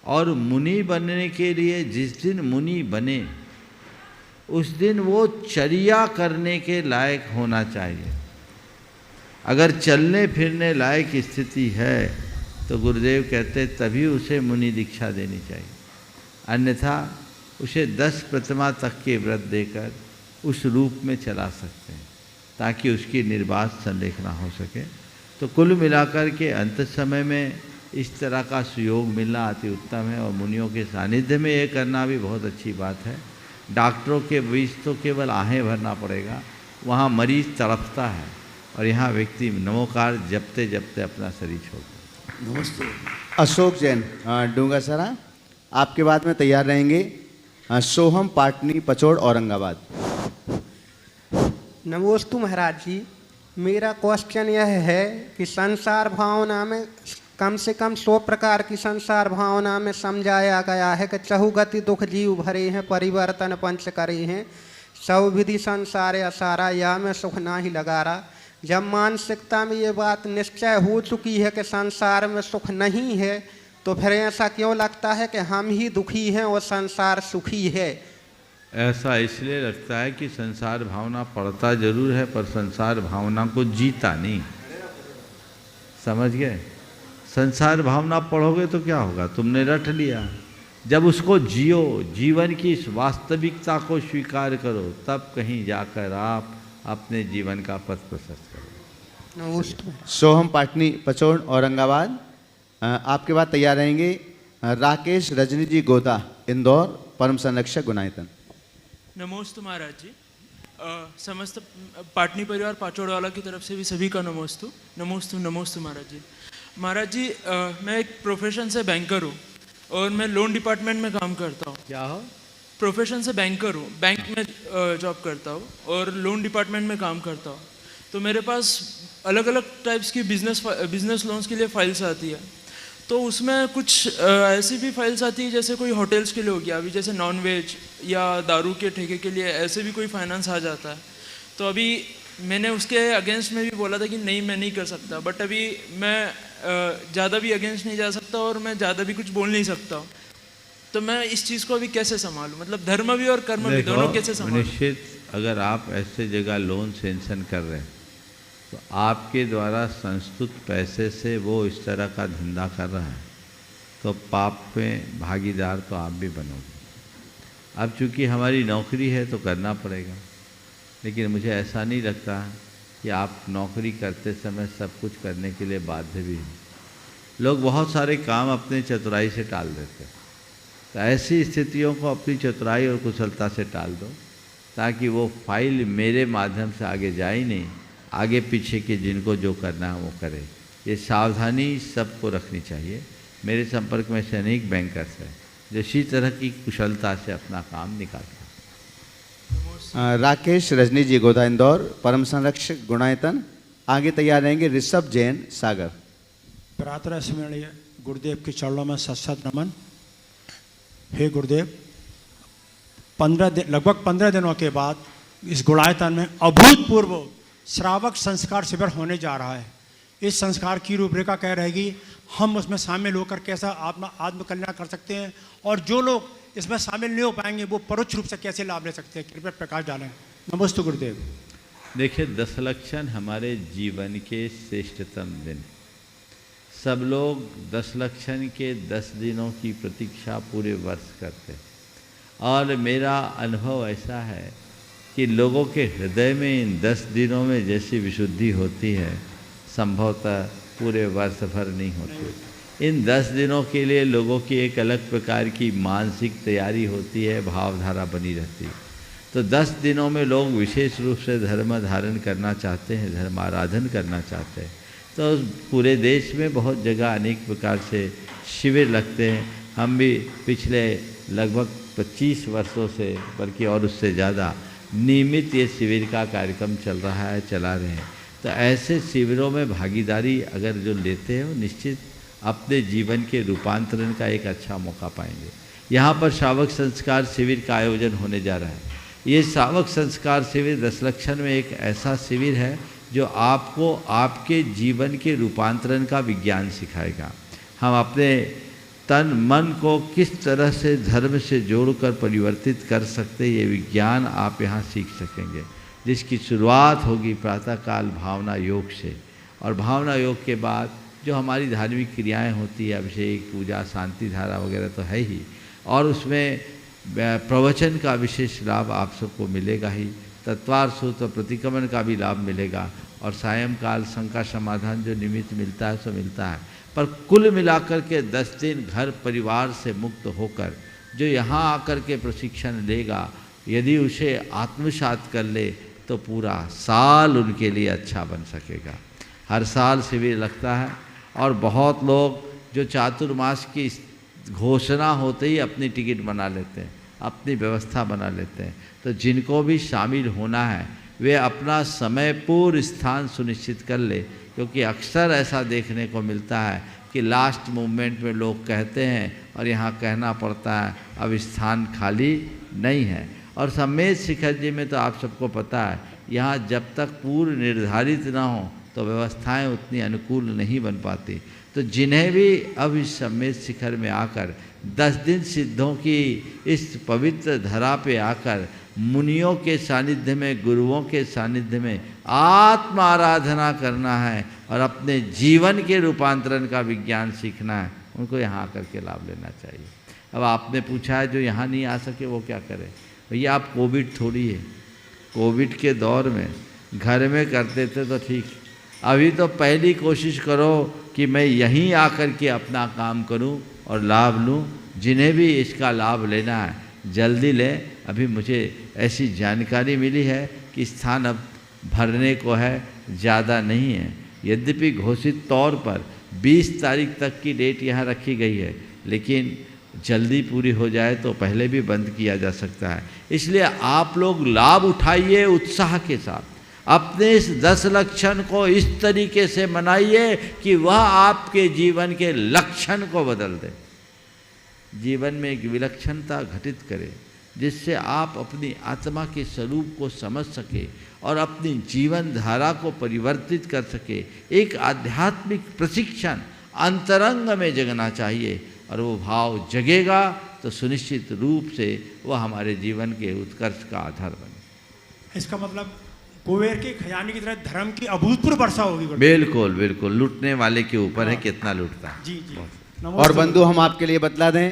और मुनि बनने के लिए जिस दिन मुनि बने उस दिन वो चर्या करने के लायक होना चाहिए। अगर चलने फिरने लायक स्थिति है तो गुरुदेव कहते तभी उसे मुनि दीक्षा देनी चाहिए, अन्यथा उसे 10 प्रतिमा तक के व्रत देकर उस रूप में चला सकते हैं ताकि उसकी निर्बाध संलेखना हो सके। तो कुल मिलाकर के अंत समय में इस तरह का सुयोग मिलना अति उत्तम है, और मुनियों के सानिध्य में ये करना भी बहुत अच्छी बात है। डॉक्टरों के बीच तो केवल आहें भरना पड़ेगा, वहाँ मरीज तड़पता है, और यहाँ व्यक्ति नमोकार जपते जपते अपना शरीर छोड़ता। नमस्ते। अशोक जैन डूंगासरा, आपके बाद में तैयार रहेंगे सोहम पाटनी पचोड़ औरंगाबाद। नमोस्तु महाराज जी, मेरा क्वेश्चन यह है कि संसार भावना में कम से कम 100 प्रकार की संसार भावना में समझाया गया है कि चहुगति दुख जीव भरे हैं, परिवर्तन पंच करे हैं, सब विधि संसार असारा, या में सुख ना ही लगारा। जब मानसिकता में ये बात निश्चय हो चुकी है कि संसार में सुख नहीं है, तो फिर ऐसा क्यों लगता है कि हम ही दुखी हैं और संसार सुखी है? ऐसा इसलिए लगता है कि संसार भावना पढ़ता जरूर है पर संसार भावना को जीता नहीं। समझ गए? संसार भावना पढ़ोगे तो क्या होगा, तुमने रट लिया। जब उसको जियो, जीवन की इस वास्तविकता को स्वीकार करो, तब कहीं जाकर आप अपने जीवन का पथ प्रशस्त करो। सोहम पाटनी पचोड़ औरंगाबाद, आपके बाद तैयार रहेंगे राकेश रजनी जी गोदा इंदौर, परम संरक्षक गुनायतन। नमोस्तु महाराज जी। समस्त पाटनी परिवार पाचोड़वाला की तरफ से भी सभी का नमोस्तु। नमोस्तु नमोस्तु महाराज जी। महाराज जी, मैं एक प्रोफेशन से बैंकर हूँ और मैं लोन डिपार्टमेंट में काम करता हूँ। क्या हो? प्रोफेशन से बैंकर हूँ, बैंक में जॉब करता हूँ और लोन डिपार्टमेंट में काम करता हूँ। तो मेरे पास अलग अलग टाइप्स की बिजनेस लोन्स के लिए फाइल्स आती है। तो उसमें कुछ ऐसी भी फाइल्स आती है जैसे कोई होटल्स के लिए हो गया, अभी जैसे नॉन वेज या दारू के ठेके के लिए ऐसे भी कोई फाइनेंस आ जाता है। तो अभी मैंने उसके अगेंस्ट में भी बोला था कि नहीं मैं नहीं कर सकता, बट अभी मैं ज़्यादा भी अगेंस्ट नहीं जा सकता और मैं ज़्यादा भी कुछ बोल नहीं सकता। तो मैं इस चीज़ को अभी कैसे संभालूं, मतलब धर्म भी और कर्म भी दोनों कैसे संभालूं? निश्चित, अगर आप ऐसे जगह लोन सेंक्शन कर रहे हैं तो आपके द्वारा संस्तुत पैसे से वो इस तरह का धंधा कर रहा है, तो पाप में भागीदार तो आप भी बनोगे। अब चूँकि हमारी नौकरी है तो करना पड़ेगा, लेकिन मुझे ऐसा नहीं लगता कि आप नौकरी करते समय सब कुछ करने के लिए बाध्य भी हैं। लोग बहुत सारे काम अपने चतुराई से टाल देते हैं, तो ऐसी स्थितियों को अपनी चतुराई और कुशलता से टाल दो, ताकि वो फाइल मेरे माध्यम से आगे जाए ही नहीं, आगे पीछे के जिनको जो करना है वो करे। ये सावधानी सबको रखनी चाहिए। मेरे संपर्क में से अनेक बैंकर्स हैं जो इसी तरह की कुशलता से अपना काम निकालते हैं। राकेश रजनी जी गोदा इंदौर, परम संरक्षक गुणायतन। आगे तैयार रहेंगे ऋषभ जैन सागर। प्रातः स्मरणीय गुरुदेव के चरणों में सत नमन। हे गुरुदेव, लगभग 15 दिनों के बाद इस गुणायतन में अभूतपूर्व श्रावक संस्कार शिविर होने जा रहा है। इस संस्कार की रूपरेखा कह रहेगी हम उसमें शामिल होकर कैसा आत्मकल्याण कर सकते हैं, और जो लोग इसमें शामिल नहीं हो पाएंगे वो परोक्ष रूप से कैसे लाभ ले सकते हैं, कृपया प्रकाश डालें। नमस्ते गुरुदेव। देखिए, 10 लक्षण हमारे जीवन के श्रेष्ठतम दिन। सब लोग 10 लक्षण के 10 दिनों की प्रतीक्षा पूरे वर्ष करते हैं, और मेरा अनुभव ऐसा है कि लोगों के हृदय में इन 10 दिनों में जैसी विशुद्धि होती है संभवतः पूरे वर्ष भर नहीं होती। इन 10 दिनों के लिए लोगों की एक अलग प्रकार की मानसिक तैयारी होती है, भावधारा बनी रहती है। तो 10 दिनों में लोग विशेष रूप से धर्म धारण करना चाहते हैं, धर्म आराधन करना चाहते हैं। तो पूरे देश में बहुत जगह अनेक प्रकार से शिविर लगते हैं। हम भी पिछले लगभग 25 वर्षों से, बल्कि और उससे ज़्यादा, नियमित ये शिविर का कार्यक्रम चल रहा है, चला रहे हैं। तो ऐसे शिविरों में भागीदारी अगर जो लेते हैं वो निश्चित अपने जीवन के रूपांतरण का एक अच्छा मौका पाएंगे। यहाँ पर श्रावक संस्कार शिविर का आयोजन होने जा रहा है। ये श्रावक संस्कार शिविर 10 लक्षण में एक ऐसा शिविर है जो आपको आपके जीवन के रूपांतरण का विज्ञान सिखाएगा। हम अपने तन मन को किस तरह से धर्म से जोड़कर परिवर्तित कर सकते, ये विज्ञान आप यहाँ सीख सकेंगे, जिसकी शुरुआत होगी प्रातःकाल भावना योग से। और भावना योग के बाद जो हमारी धार्मिक क्रियाएं होती है, अभिषेक, पूजा, शांति धारा वगैरह तो है ही, और उसमें प्रवचन का विशेष लाभ आप सबको मिलेगा ही, तत्वार्थ सूत्र प्रतिक्रमण का भी लाभ मिलेगा, और सायंकाल शंका समाधान जो निमित्त मिलता है सो मिलता है। पर कुल मिलाकर के 10 दिन घर परिवार से मुक्त होकर जो यहाँ आकर के प्रशिक्षण लेगा, यदि उसे आत्मसात कर ले तो पूरा साल उनके लिए अच्छा बन सकेगा। हर साल शिविर लगता है, और बहुत लोग जो चातुर्मास की घोषणा होते ही अपनी टिकट बना लेते हैं, अपनी व्यवस्था बना लेते हैं। तो जिनको भी शामिल होना है वे अपना समय पूर्व स्थान सुनिश्चित कर ले, क्योंकि अक्सर ऐसा देखने को मिलता है कि लास्ट मोमेंट में लोग कहते हैं और यहाँ कहना पड़ता है अब स्थान खाली नहीं है। और सम्मेद शिखर जी में तो आप सबको पता है, यहाँ जब तक पूर्व निर्धारित ना हो तो व्यवस्थाएं उतनी अनुकूल नहीं बन पाती। तो जिन्हें भी अब इस सम्मेद शिखर में आकर 10 दिन सिद्धों की इस पवित्र धरा पे आकर मुनियों के सानिध्य में, गुरुओं के सानिध्य में आत्म आराधना करना है और अपने जीवन के रूपांतरण का विज्ञान सीखना है, उनको यहाँ आकर के लाभ लेना चाहिए। अब आपने पूछा है जो यहाँ नहीं आ सके वो क्या करें। भैया आप कोविड थोड़ी है, कोविड के दौर में घर में करते थे तो ठीक, अभी तो पहली कोशिश करो कि मैं यहीं आकर के अपना काम करूं और लाभ लूं। जिन्हें भी इसका लाभ लेना है जल्दी लें। अभी मुझे ऐसी जानकारी मिली है कि स्थान अब भरने को है, ज़्यादा नहीं है। यद्यपि घोषित तौर पर 20 तारीख तक की डेट यहाँ रखी गई है, लेकिन जल्दी पूरी हो जाए तो पहले भी बंद किया जा सकता है। इसलिए आप लोग लाभ उठाइए उत्साह के साथ, अपने इस 10 लक्षण को इस तरीके से मनाइए कि वह आपके जीवन के लक्षण को बदल दे, जीवन में एक विलक्षणता घटित करे, जिससे आप अपनी आत्मा के स्वरूप को समझ सके और अपनी जीवन धारा को परिवर्तित कर सके। एक आध्यात्मिक प्रशिक्षण अंतरंग में जगना चाहिए, और वो भाव जगेगा तो सुनिश्चित रूप से वह हमारे जीवन के उत्कर्ष का आधार बने। इसका मतलब कुबेर के खजाने की तरह धर्म की अभूतपूर्व वर्षा होगी। बिल्कुल बिल्कुल, लूटने वाले के ऊपर है कितना लूटता है। जी जी। और बंधु हम आपके लिए बतला दें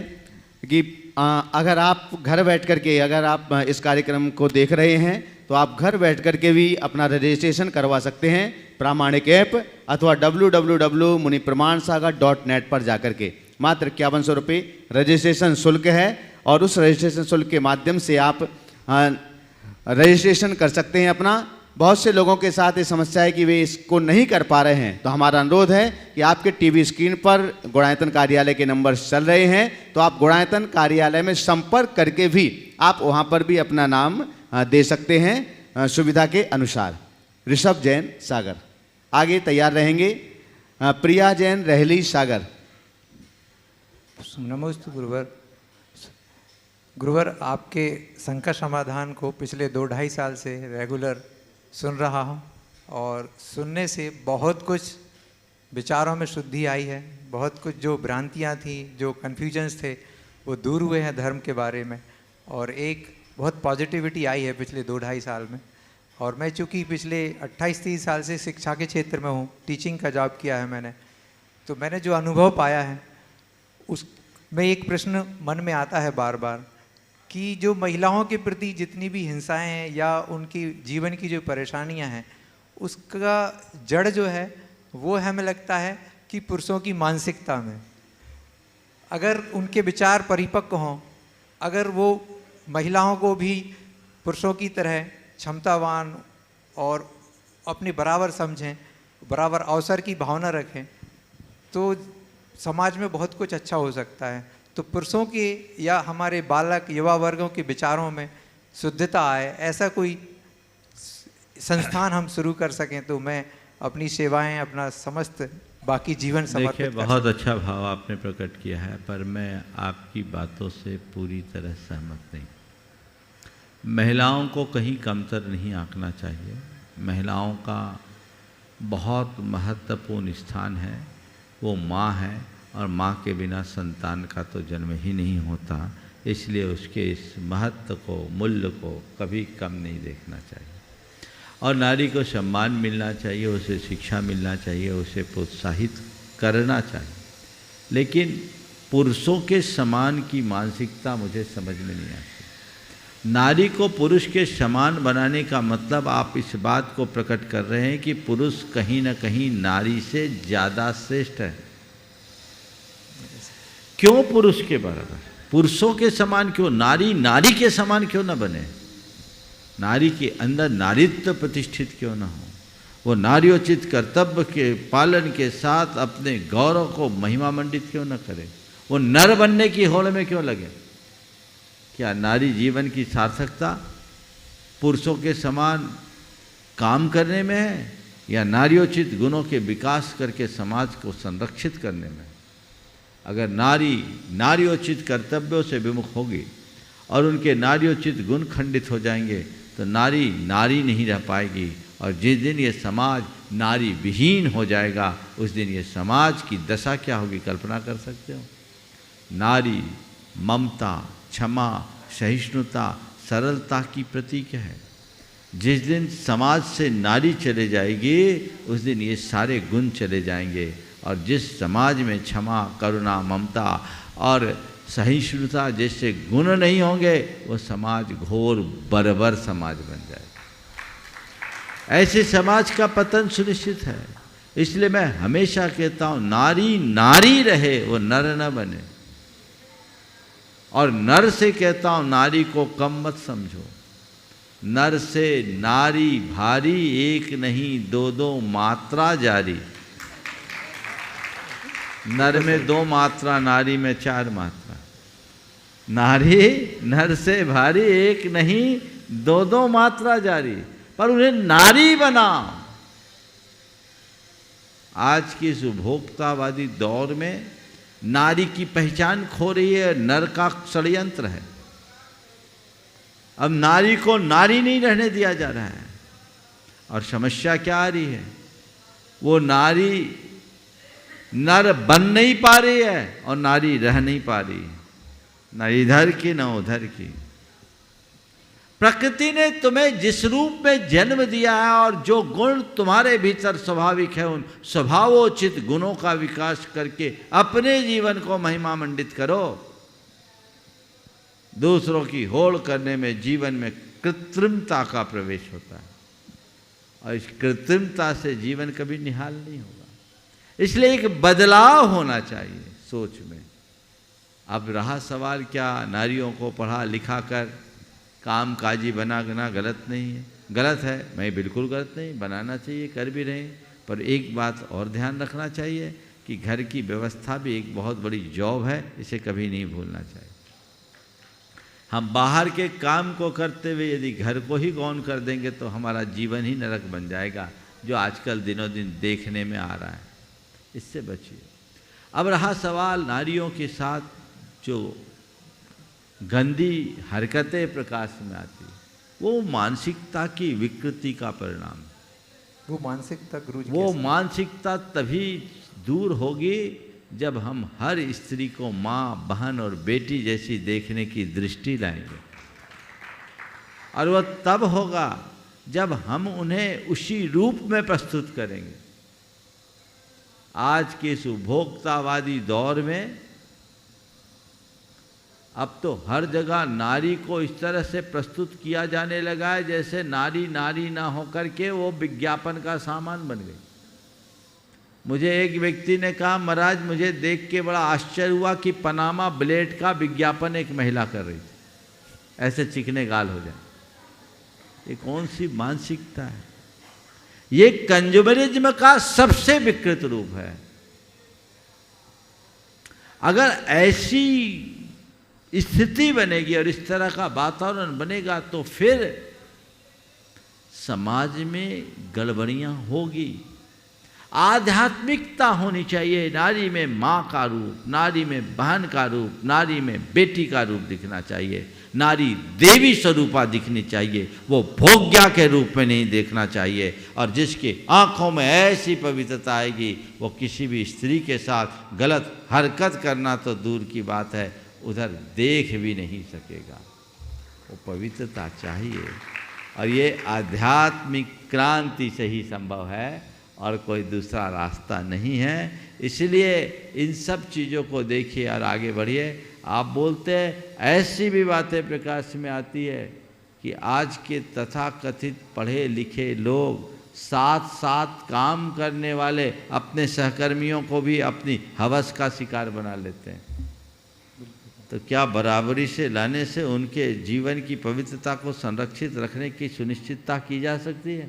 कि अगर आप घर बैठ करके, अगर आप इस कार्यक्रम को देख रहे हैं तो आप घर बैठ करके भी अपना रजिस्ट्रेशन करवा सकते हैं प्रामाणिक ऐप अथवा www.munipramansagar.net पर जाकर के। मात्र 5100 रुपये रजिस्ट्रेशन शुल्क है, और उस रजिस्ट्रेशन शुल्क के माध्यम से आप रजिस्ट्रेशन कर सकते हैं अपना। बहुत से लोगों के साथ ये समस्या है कि वे इसको नहीं कर पा रहे हैं, तो हमारा अनुरोध है कि आपके टीवी स्क्रीन पर गुणायतन कार्यालय के नंबर चल रहे हैं, तो आप गुणायतन कार्यालय में संपर्क करके भी आप वहां पर भी अपना नाम दे सकते हैं सुविधा के अनुसार। ऋषभ जैन सागर आगे तैयार रहेंगे। प्रिया जैन रहली सागर। नमस्ते गुरुवर। गुरुवर, आपके शंका समाधान को पिछले 2-2.5 साल से रेगुलर सुन रहा हूँ। और सुनने से बहुत कुछ विचारों में शुद्धि आई है, बहुत कुछ जो भ्रांतियाँ थी, जो कन्फ्यूजन्स थे, वो दूर हुए हैं धर्म के बारे में, और एक बहुत पॉजिटिविटी आई है पिछले 2-2.5 साल में। और मैं चूँकि पिछले 28-30 साल से शिक्षा के क्षेत्र में हूँ, टीचिंग का जॉब किया है मैंने, तो मैंने जो अनुभव पाया है उसमें एक प्रश्न मन में आता है बार बार कि जो महिलाओं के प्रति जितनी भी हिंसाएं हैं या उनकी जीवन की जो परेशानियां हैं, उसका जड़ जो है वो हमें लगता है कि पुरुषों की मानसिकता में। अगर उनके विचार परिपक्व हों, अगर वो महिलाओं को भी पुरुषों की तरह क्षमतावान और अपने बराबर समझें, बराबर अवसर की भावना रखें, तो समाज में बहुत कुछ अच्छा हो सकता है। तो पुरुषों के या हमारे बालक युवा वर्गों के विचारों में शुद्धता आए, ऐसा कोई संस्थान हम शुरू कर सकें, तो मैं अपनी सेवाएं, अपना समस्त बाकी जीवन समर्पित देखिए, बहुत अच्छा भाव आपने प्रकट किया है, पर मैं आपकी बातों से पूरी तरह सहमत नहीं। महिलाओं को कहीं कमतर नहीं आंकना चाहिए। महिलाओं का बहुत महत्वपूर्ण स्थान है, वो माँ है, और माँ के बिना संतान का तो जन्म ही नहीं होता। इसलिए उसके इस महत्व को, मूल्य को कभी कम नहीं देखना चाहिए। और नारी को सम्मान मिलना चाहिए, उसे शिक्षा मिलना चाहिए, उसे प्रोत्साहित करना चाहिए। लेकिन पुरुषों के समान की मानसिकता मुझे समझ में नहीं आती। नारी को पुरुष के समान बनाने का मतलब आप इस बात को प्रकट कर रहे हैं कि पुरुष कहीं न कहीं नारी से ज़्यादा श्रेष्ठ है। क्यों पुरुष के बराबर? पुरुषों के समान क्यों? नारी नारी के समान क्यों न बने? नारी के अंदर नारीत्व प्रतिष्ठित क्यों न हो? वो नार्योचित कर्तव्य के पालन के साथ अपने गौरव को महिमामंडित क्यों न करे? वो नर बनने की होड़ में क्यों लगे? क्या नारी जीवन की सार्थकता पुरुषों के समान काम करने में है, या नार्योचित गुणों के विकास करके समाज को संरक्षित करने में? अगर नारी नार्योचित कर्तव्यों से विमुख होगी और उनके नार्योचित गुण खंडित हो जाएंगे, तो नारी नारी नहीं रह पाएगी। और जिस दिन ये समाज नारी विहीन हो जाएगा, उस दिन ये समाज की दशा क्या होगी, कल्पना कर सकते हो? नारी ममता, क्षमा, सहिष्णुता, सरलता की प्रतीक है। जिस दिन समाज से नारी चले जाएगी, उस दिन ये सारे गुण चले जाएंगे। और जिस समाज में क्षमा, करुणा, ममता और सहिष्णुता जैसे गुण नहीं होंगे, वो समाज घोर बर्बर समाज बन जाएगा। ऐसे समाज का पतन सुनिश्चित है। इसलिए मैं हमेशा कहता हूँ, नारी नारी रहे, वो नर न बने। और नर से कहता हूँ, नारी को कम मत समझो। नर से नारी भारी, एक नहीं 2-2 मात्रा जारी। नर में 2 मात्रा, नारी में 4 मात्रा। नारी नर से भारी, एक नहीं 2-2 मात्रा जारी। पर उन्हें नारी बनाओ। आज की इस उपभोक्तावादी दौर में नारी की पहचान खो रही है, नर का षड्यंत्र है। अब नारी को नारी नहीं रहने दिया जा रहा है। और समस्या क्या आ रही है? वो नारी नर बन नहीं पा रही है और नारी रह नहीं पा रही, न इधर की न उधर की। प्रकृति ने तुम्हें जिस रूप में जन्म दिया है और जो गुण तुम्हारे भीतर स्वाभाविक है, उन स्वभावोचित गुणों का विकास करके अपने जीवन को महिमामंडित करो। दूसरों की होड़ करने में जीवन में कृत्रिमता का प्रवेश होता है, और इस कृत्रिमता से जीवन कभी निहाल नहीं होगा। इसलिए एक बदलाव होना चाहिए सोच में। अब रहा सवाल, क्या नारियों को पढ़ा लिखा कर काम काजी बनाना गलत नहीं है? गलत है, मैं बिल्कुल गलत नहीं, बनाना चाहिए, कर भी रहे। पर एक बात और ध्यान रखना चाहिए कि घर की व्यवस्था भी एक बहुत बड़ी जॉब है, इसे कभी नहीं भूलना चाहिए। हम बाहर के काम को करते हुए यदि घर को ही गौण कर देंगे तो हमारा जीवन ही नरक बन जाएगा, जो आजकल दिनों दिन देखने में आ रहा है। इससे बचिए। अब रहा सवाल नारियों के साथ जो गंदी हरकतें प्रकाश में आती, वो मानसिकता की विकृति का परिणाम है। वो मानसिकता गुरुजी वो कैसे? मानसिकता तभी दूर होगी जब हम हर स्त्री को माँ, बहन और बेटी जैसी देखने की दृष्टि लाएंगे, और वह तब होगा जब हम उन्हें उसी रूप में प्रस्तुत करेंगे। आज के इस उपभोक्तावादी दौर में अब तो हर जगह नारी को इस तरह से प्रस्तुत किया जाने लगा है जैसे नारी नारी ना होकर के वो विज्ञापन का सामान बन गई। मुझे एक व्यक्ति ने कहा, महाराज मुझे देख के बड़ा आश्चर्य हुआ कि पनामा ब्लेड का विज्ञापन एक महिला कर रही थी, ऐसे चिकने गाल हो जाए। ये कौन सी मानसिकता है? ये कंज्यूमरिज्म का सबसे विकृत रूप है। अगर ऐसी स्थिति बनेगी और इस तरह का वातावरण बनेगा तो फिर समाज में गड़बड़ियां होगी। आध्यात्मिकता होनी चाहिए। नारी में माँ का रूप, नारी में बहन का रूप, नारी में बेटी का रूप दिखना चाहिए। नारी देवी स्वरूपा दिखनी चाहिए, वो भोग्या के रूप में नहीं देखना चाहिए। और जिसकी आंखों में ऐसी पवित्रता आएगी वो किसी भी स्त्री के साथ गलत हरकत करना तो दूर की बात है, उधर देख भी नहीं सकेगा। वो पवित्रता चाहिए और ये आध्यात्मिक क्रांति से ही संभव है और कोई दूसरा रास्ता नहीं है। इसलिए इन सब चीज़ों को देखिए और आगे बढ़िए। आप बोलते हैं ऐसी भी बातें प्रकाश में आती है कि आज के तथाकथित पढ़े लिखे लोग साथ साथ काम करने वाले अपने सहकर्मियों को भी अपनी हवस का शिकार बना लेते हैं। तो क्या बराबरी से लाने से उनके जीवन की पवित्रता को संरक्षित रखने की सुनिश्चितता की जा सकती है?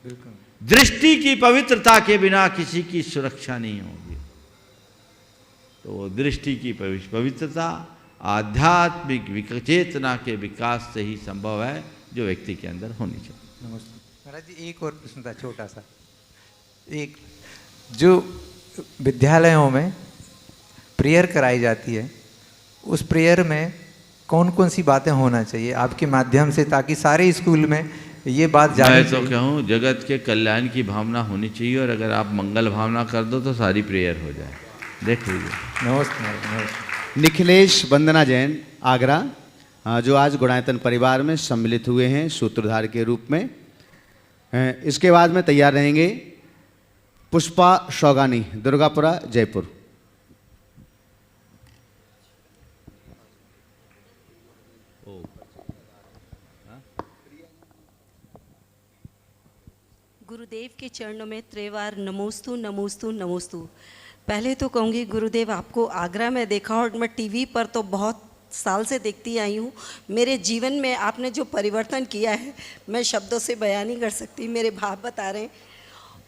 बिल्कुल। दृष्टि की पवित्रता के बिना किसी की सुरक्षा नहीं होगी। तो वो दृष्टि की पवित्रता आध्यात्मिक चेतना के विकास से ही संभव है जो व्यक्ति के अंदर होनी चाहिए। नमस्ते महाराज जी, एक और प्रश्न था छोटा सा। एक जो विद्यालयों में प्रेयर कराई जाती है, उस प्रेयर में कौन कौन सी बातें होना चाहिए आपके माध्यम से, ताकि सारे स्कूल में ये बात जाने? मैं तो कहूँ जगत के कल्याण की भावना होनी चाहिए और अगर आप मंगल भावना कर दो तो सारी प्रेयर हो जाए। देख लीजिए। नमस्ते। निखिलेश वंदना जैन, आगरा, जो आज गुणायतन परिवार में सम्मिलित हुए हैं सूत्रधार के रूप में। इसके बाद में तैयार रहेंगे पुष्पा शौगानी, दुर्गापुरा, जयपुर। गुरुदेव के चरणों में त्रिवार नमोस्तु नमोस्तु नमोस्तु। पहले तो कहूँगी गुरुदेव आपको आगरा में देखा और मैं टीवी पर तो बहुत साल से देखती आई हूँ। मेरे जीवन में आपने जो परिवर्तन किया है मैं शब्दों से बयान नहीं कर सकती, मेरे भाव बता रहे हैं।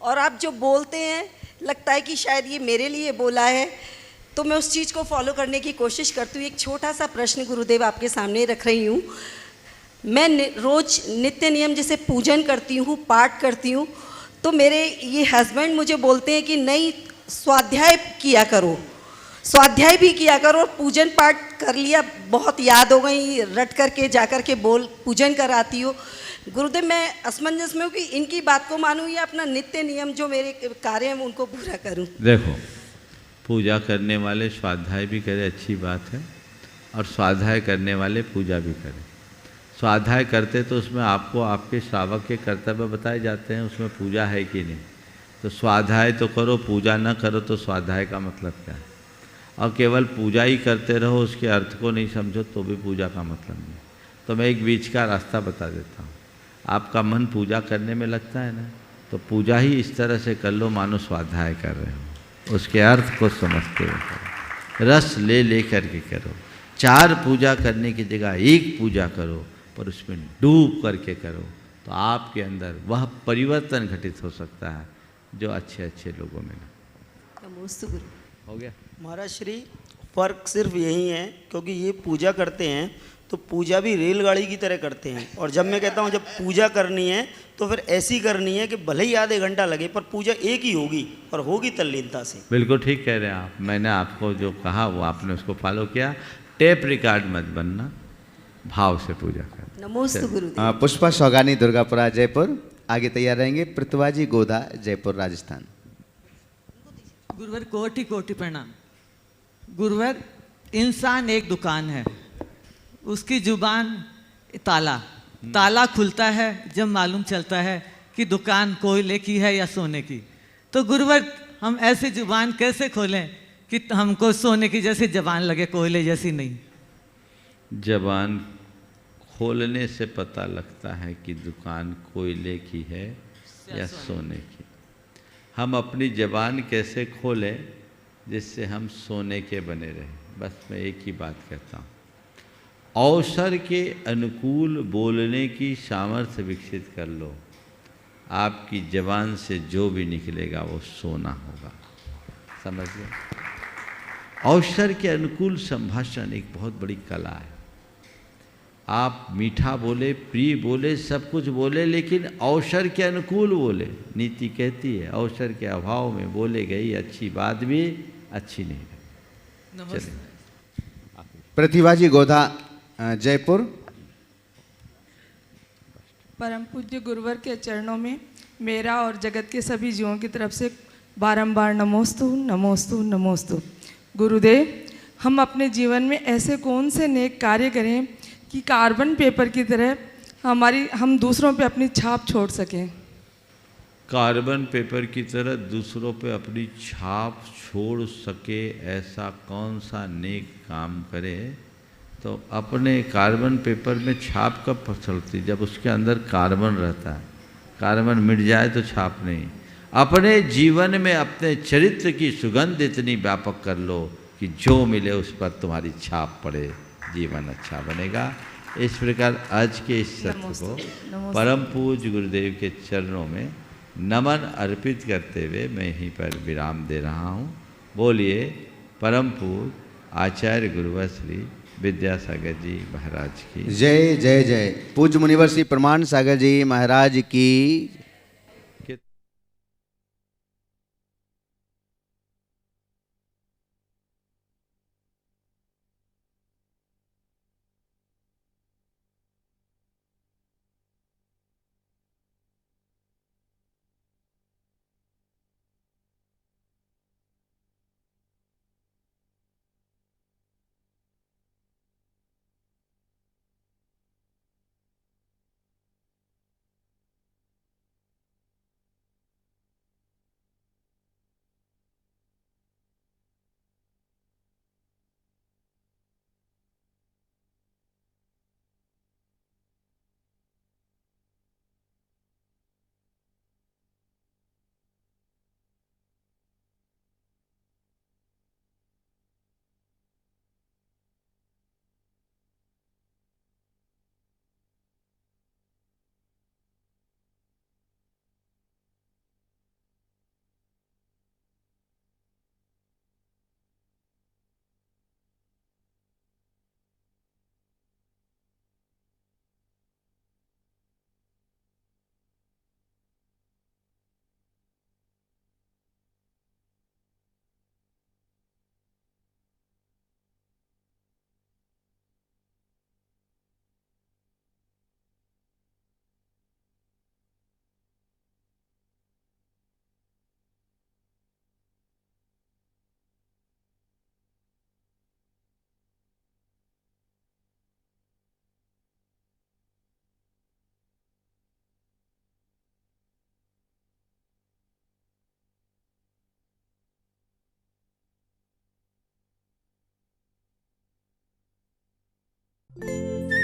और आप जो बोलते हैं लगता है कि शायद ये मेरे लिए बोला है, तो मैं उस चीज़ को फॉलो करने की कोशिश करती हूँ। एक छोटा सा प्रश्न गुरुदेव आपके सामने रख रही हूँ। मैं रोज़ नित्य नियम जैसे पूजन करती हूँ, पाठ करती हूँ, तो मेरे ये हस्बैंड मुझे बोलते हैं कि नहीं स्वाध्याय किया करो, स्वाध्याय भी किया करो। और पूजन पाठ कर लिया, बहुत याद हो गई, रट करके जा कर के बोल पूजन कराती हो। गुरुदेव मैं असमंजस में हूँ कि इनकी बात को मानूँ या अपना नित्य नियम जो मेरे कार्य हैं उनको पूरा करूँ। देखो, पूजा करने वाले स्वाध्याय भी करें, अच्छी बात है, और स्वाध्याय करने वाले पूजा भी करें। स्वाध्याय करते तो उसमें आपको आपके श्रावक के कर्तव्य बताए जाते हैं, उसमें पूजा है कि नहीं। तो स्वाध्याय तो करो, पूजा न करो तो स्वाध्याय का मतलब क्या है? और केवल पूजा ही करते रहो, उसके अर्थ को नहीं समझो तो भी पूजा का मतलब नहीं। तो मैं एक बीच का रास्ता बता देता हूँ। आपका मन पूजा करने में लगता है ना, तो पूजा ही इस तरह से कर लो मानो स्वाध्याय कर रहे हो, उसके अर्थ को समझते हुए करो, रस ले ले करके करो। 4 पूजा करने की जगह 1 पूजा करो, पर उसमें डूब करके करो, तो आपके अंदर वह परिवर्तन घटित हो सकता है जो अच्छे अच्छे लोगों में नमोस्तु गुरु। हो गया महाराज श्री। फर्क सिर्फ यही है क्योंकि ये पूजा करते हैं तो पूजा भी रेलगाड़ी की तरह करते हैं, और जब मैं कहता हूँ जब पूजा करनी है तो फिर ऐसी करनी है कि भले ही आधे घंटा लगे पर पूजा एक ही होगी और होगी तल्लीनता से। बिल्कुल ठीक कह रहे हैं आप। मैंने आपको जो कहा वो आपने उसको फॉलो किया। टेप रिकॉर्ड मत बनना, भाव से पूजा कर। नमोस्तु गुरुदेव। पुष्पा शौगानी, दुर्गापुरा, जयपुर। आगे तैयार रहेंगे पृथ्वा जी गोदा, जयपुर राजस्थान। गुरुवर कोटि कोटि प्रणाम। गुरुवर, इंसान एक दुकान है, उसकी जुबान ताला, ताला खुलता है जब मालूम चलता है कि दुकान कोयले की है या सोने की। तो गुरुवर, हम ऐसी जुबान कैसे खोलें कि हमको सोने की जैसी जबान लगे, कोयले जैसी नहीं? जबान खोलने से पता लगता है कि दुकान कोयले की है या सोने की। हम अपनी जबान कैसे खोलें जिससे हम सोने के बने रहें? बस मैं एक ही बात कहता हूँ, अवसर के अनुकूल बोलने की सामर्थ्य विकसित कर लो। आपकी जबान से जो भी निकलेगा वो सोना होगा, समझ लो। अवसर के अनुकूल संभाषण एक बहुत बड़ी कला है। आप मीठा बोले, प्रिय बोले, सब कुछ बोले, लेकिन अवसर के अनुकूल बोले। नीति कहती है अवसर के अभाव में बोले गई अच्छी बात भी अच्छी नहीं है। प्रतिभा जी गोधा, जयपुर। परम पूज्य गुरुवर के चरणों में मेरा और जगत के सभी जीवों की तरफ से बारंबार नमोस्तु नमोस्तु नमोस्तु। गुरुदेव, हम अपने जीवन में ऐसे कौन से नेक कार्य करें कि कार्बन पेपर की तरह हम दूसरों पे अपनी छाप छोड़ सकें? कार्बन पेपर की तरह दूसरों पे अपनी छाप छोड़ सके, ऐसा कौन सा नेक काम करे? तो अपने कार्बन पेपर में छाप कब चलती? जब उसके अंदर कार्बन रहता है। कार्बन मिट जाए तो छाप नहीं। अपने जीवन में अपने चरित्र की सुगंध इतनी व्यापक कर लो कि जो मिले उस पर तुम्हारी छाप पड़े, जीवन अच्छा बनेगा। इस प्रकार आज के इस सत्र को परम पूज्य गुरुदेव के चरणों में नमन अर्पित करते हुए मैं यहीं पर विराम दे रहा हूँ। बोलिए परम पूज्य आचार्य गुरुवर श्री विद्यासागर जी महाराज की जय जय जय। पूज्य मुनिवर श्री प्रमाण सागर जी महाराज की। Thank you.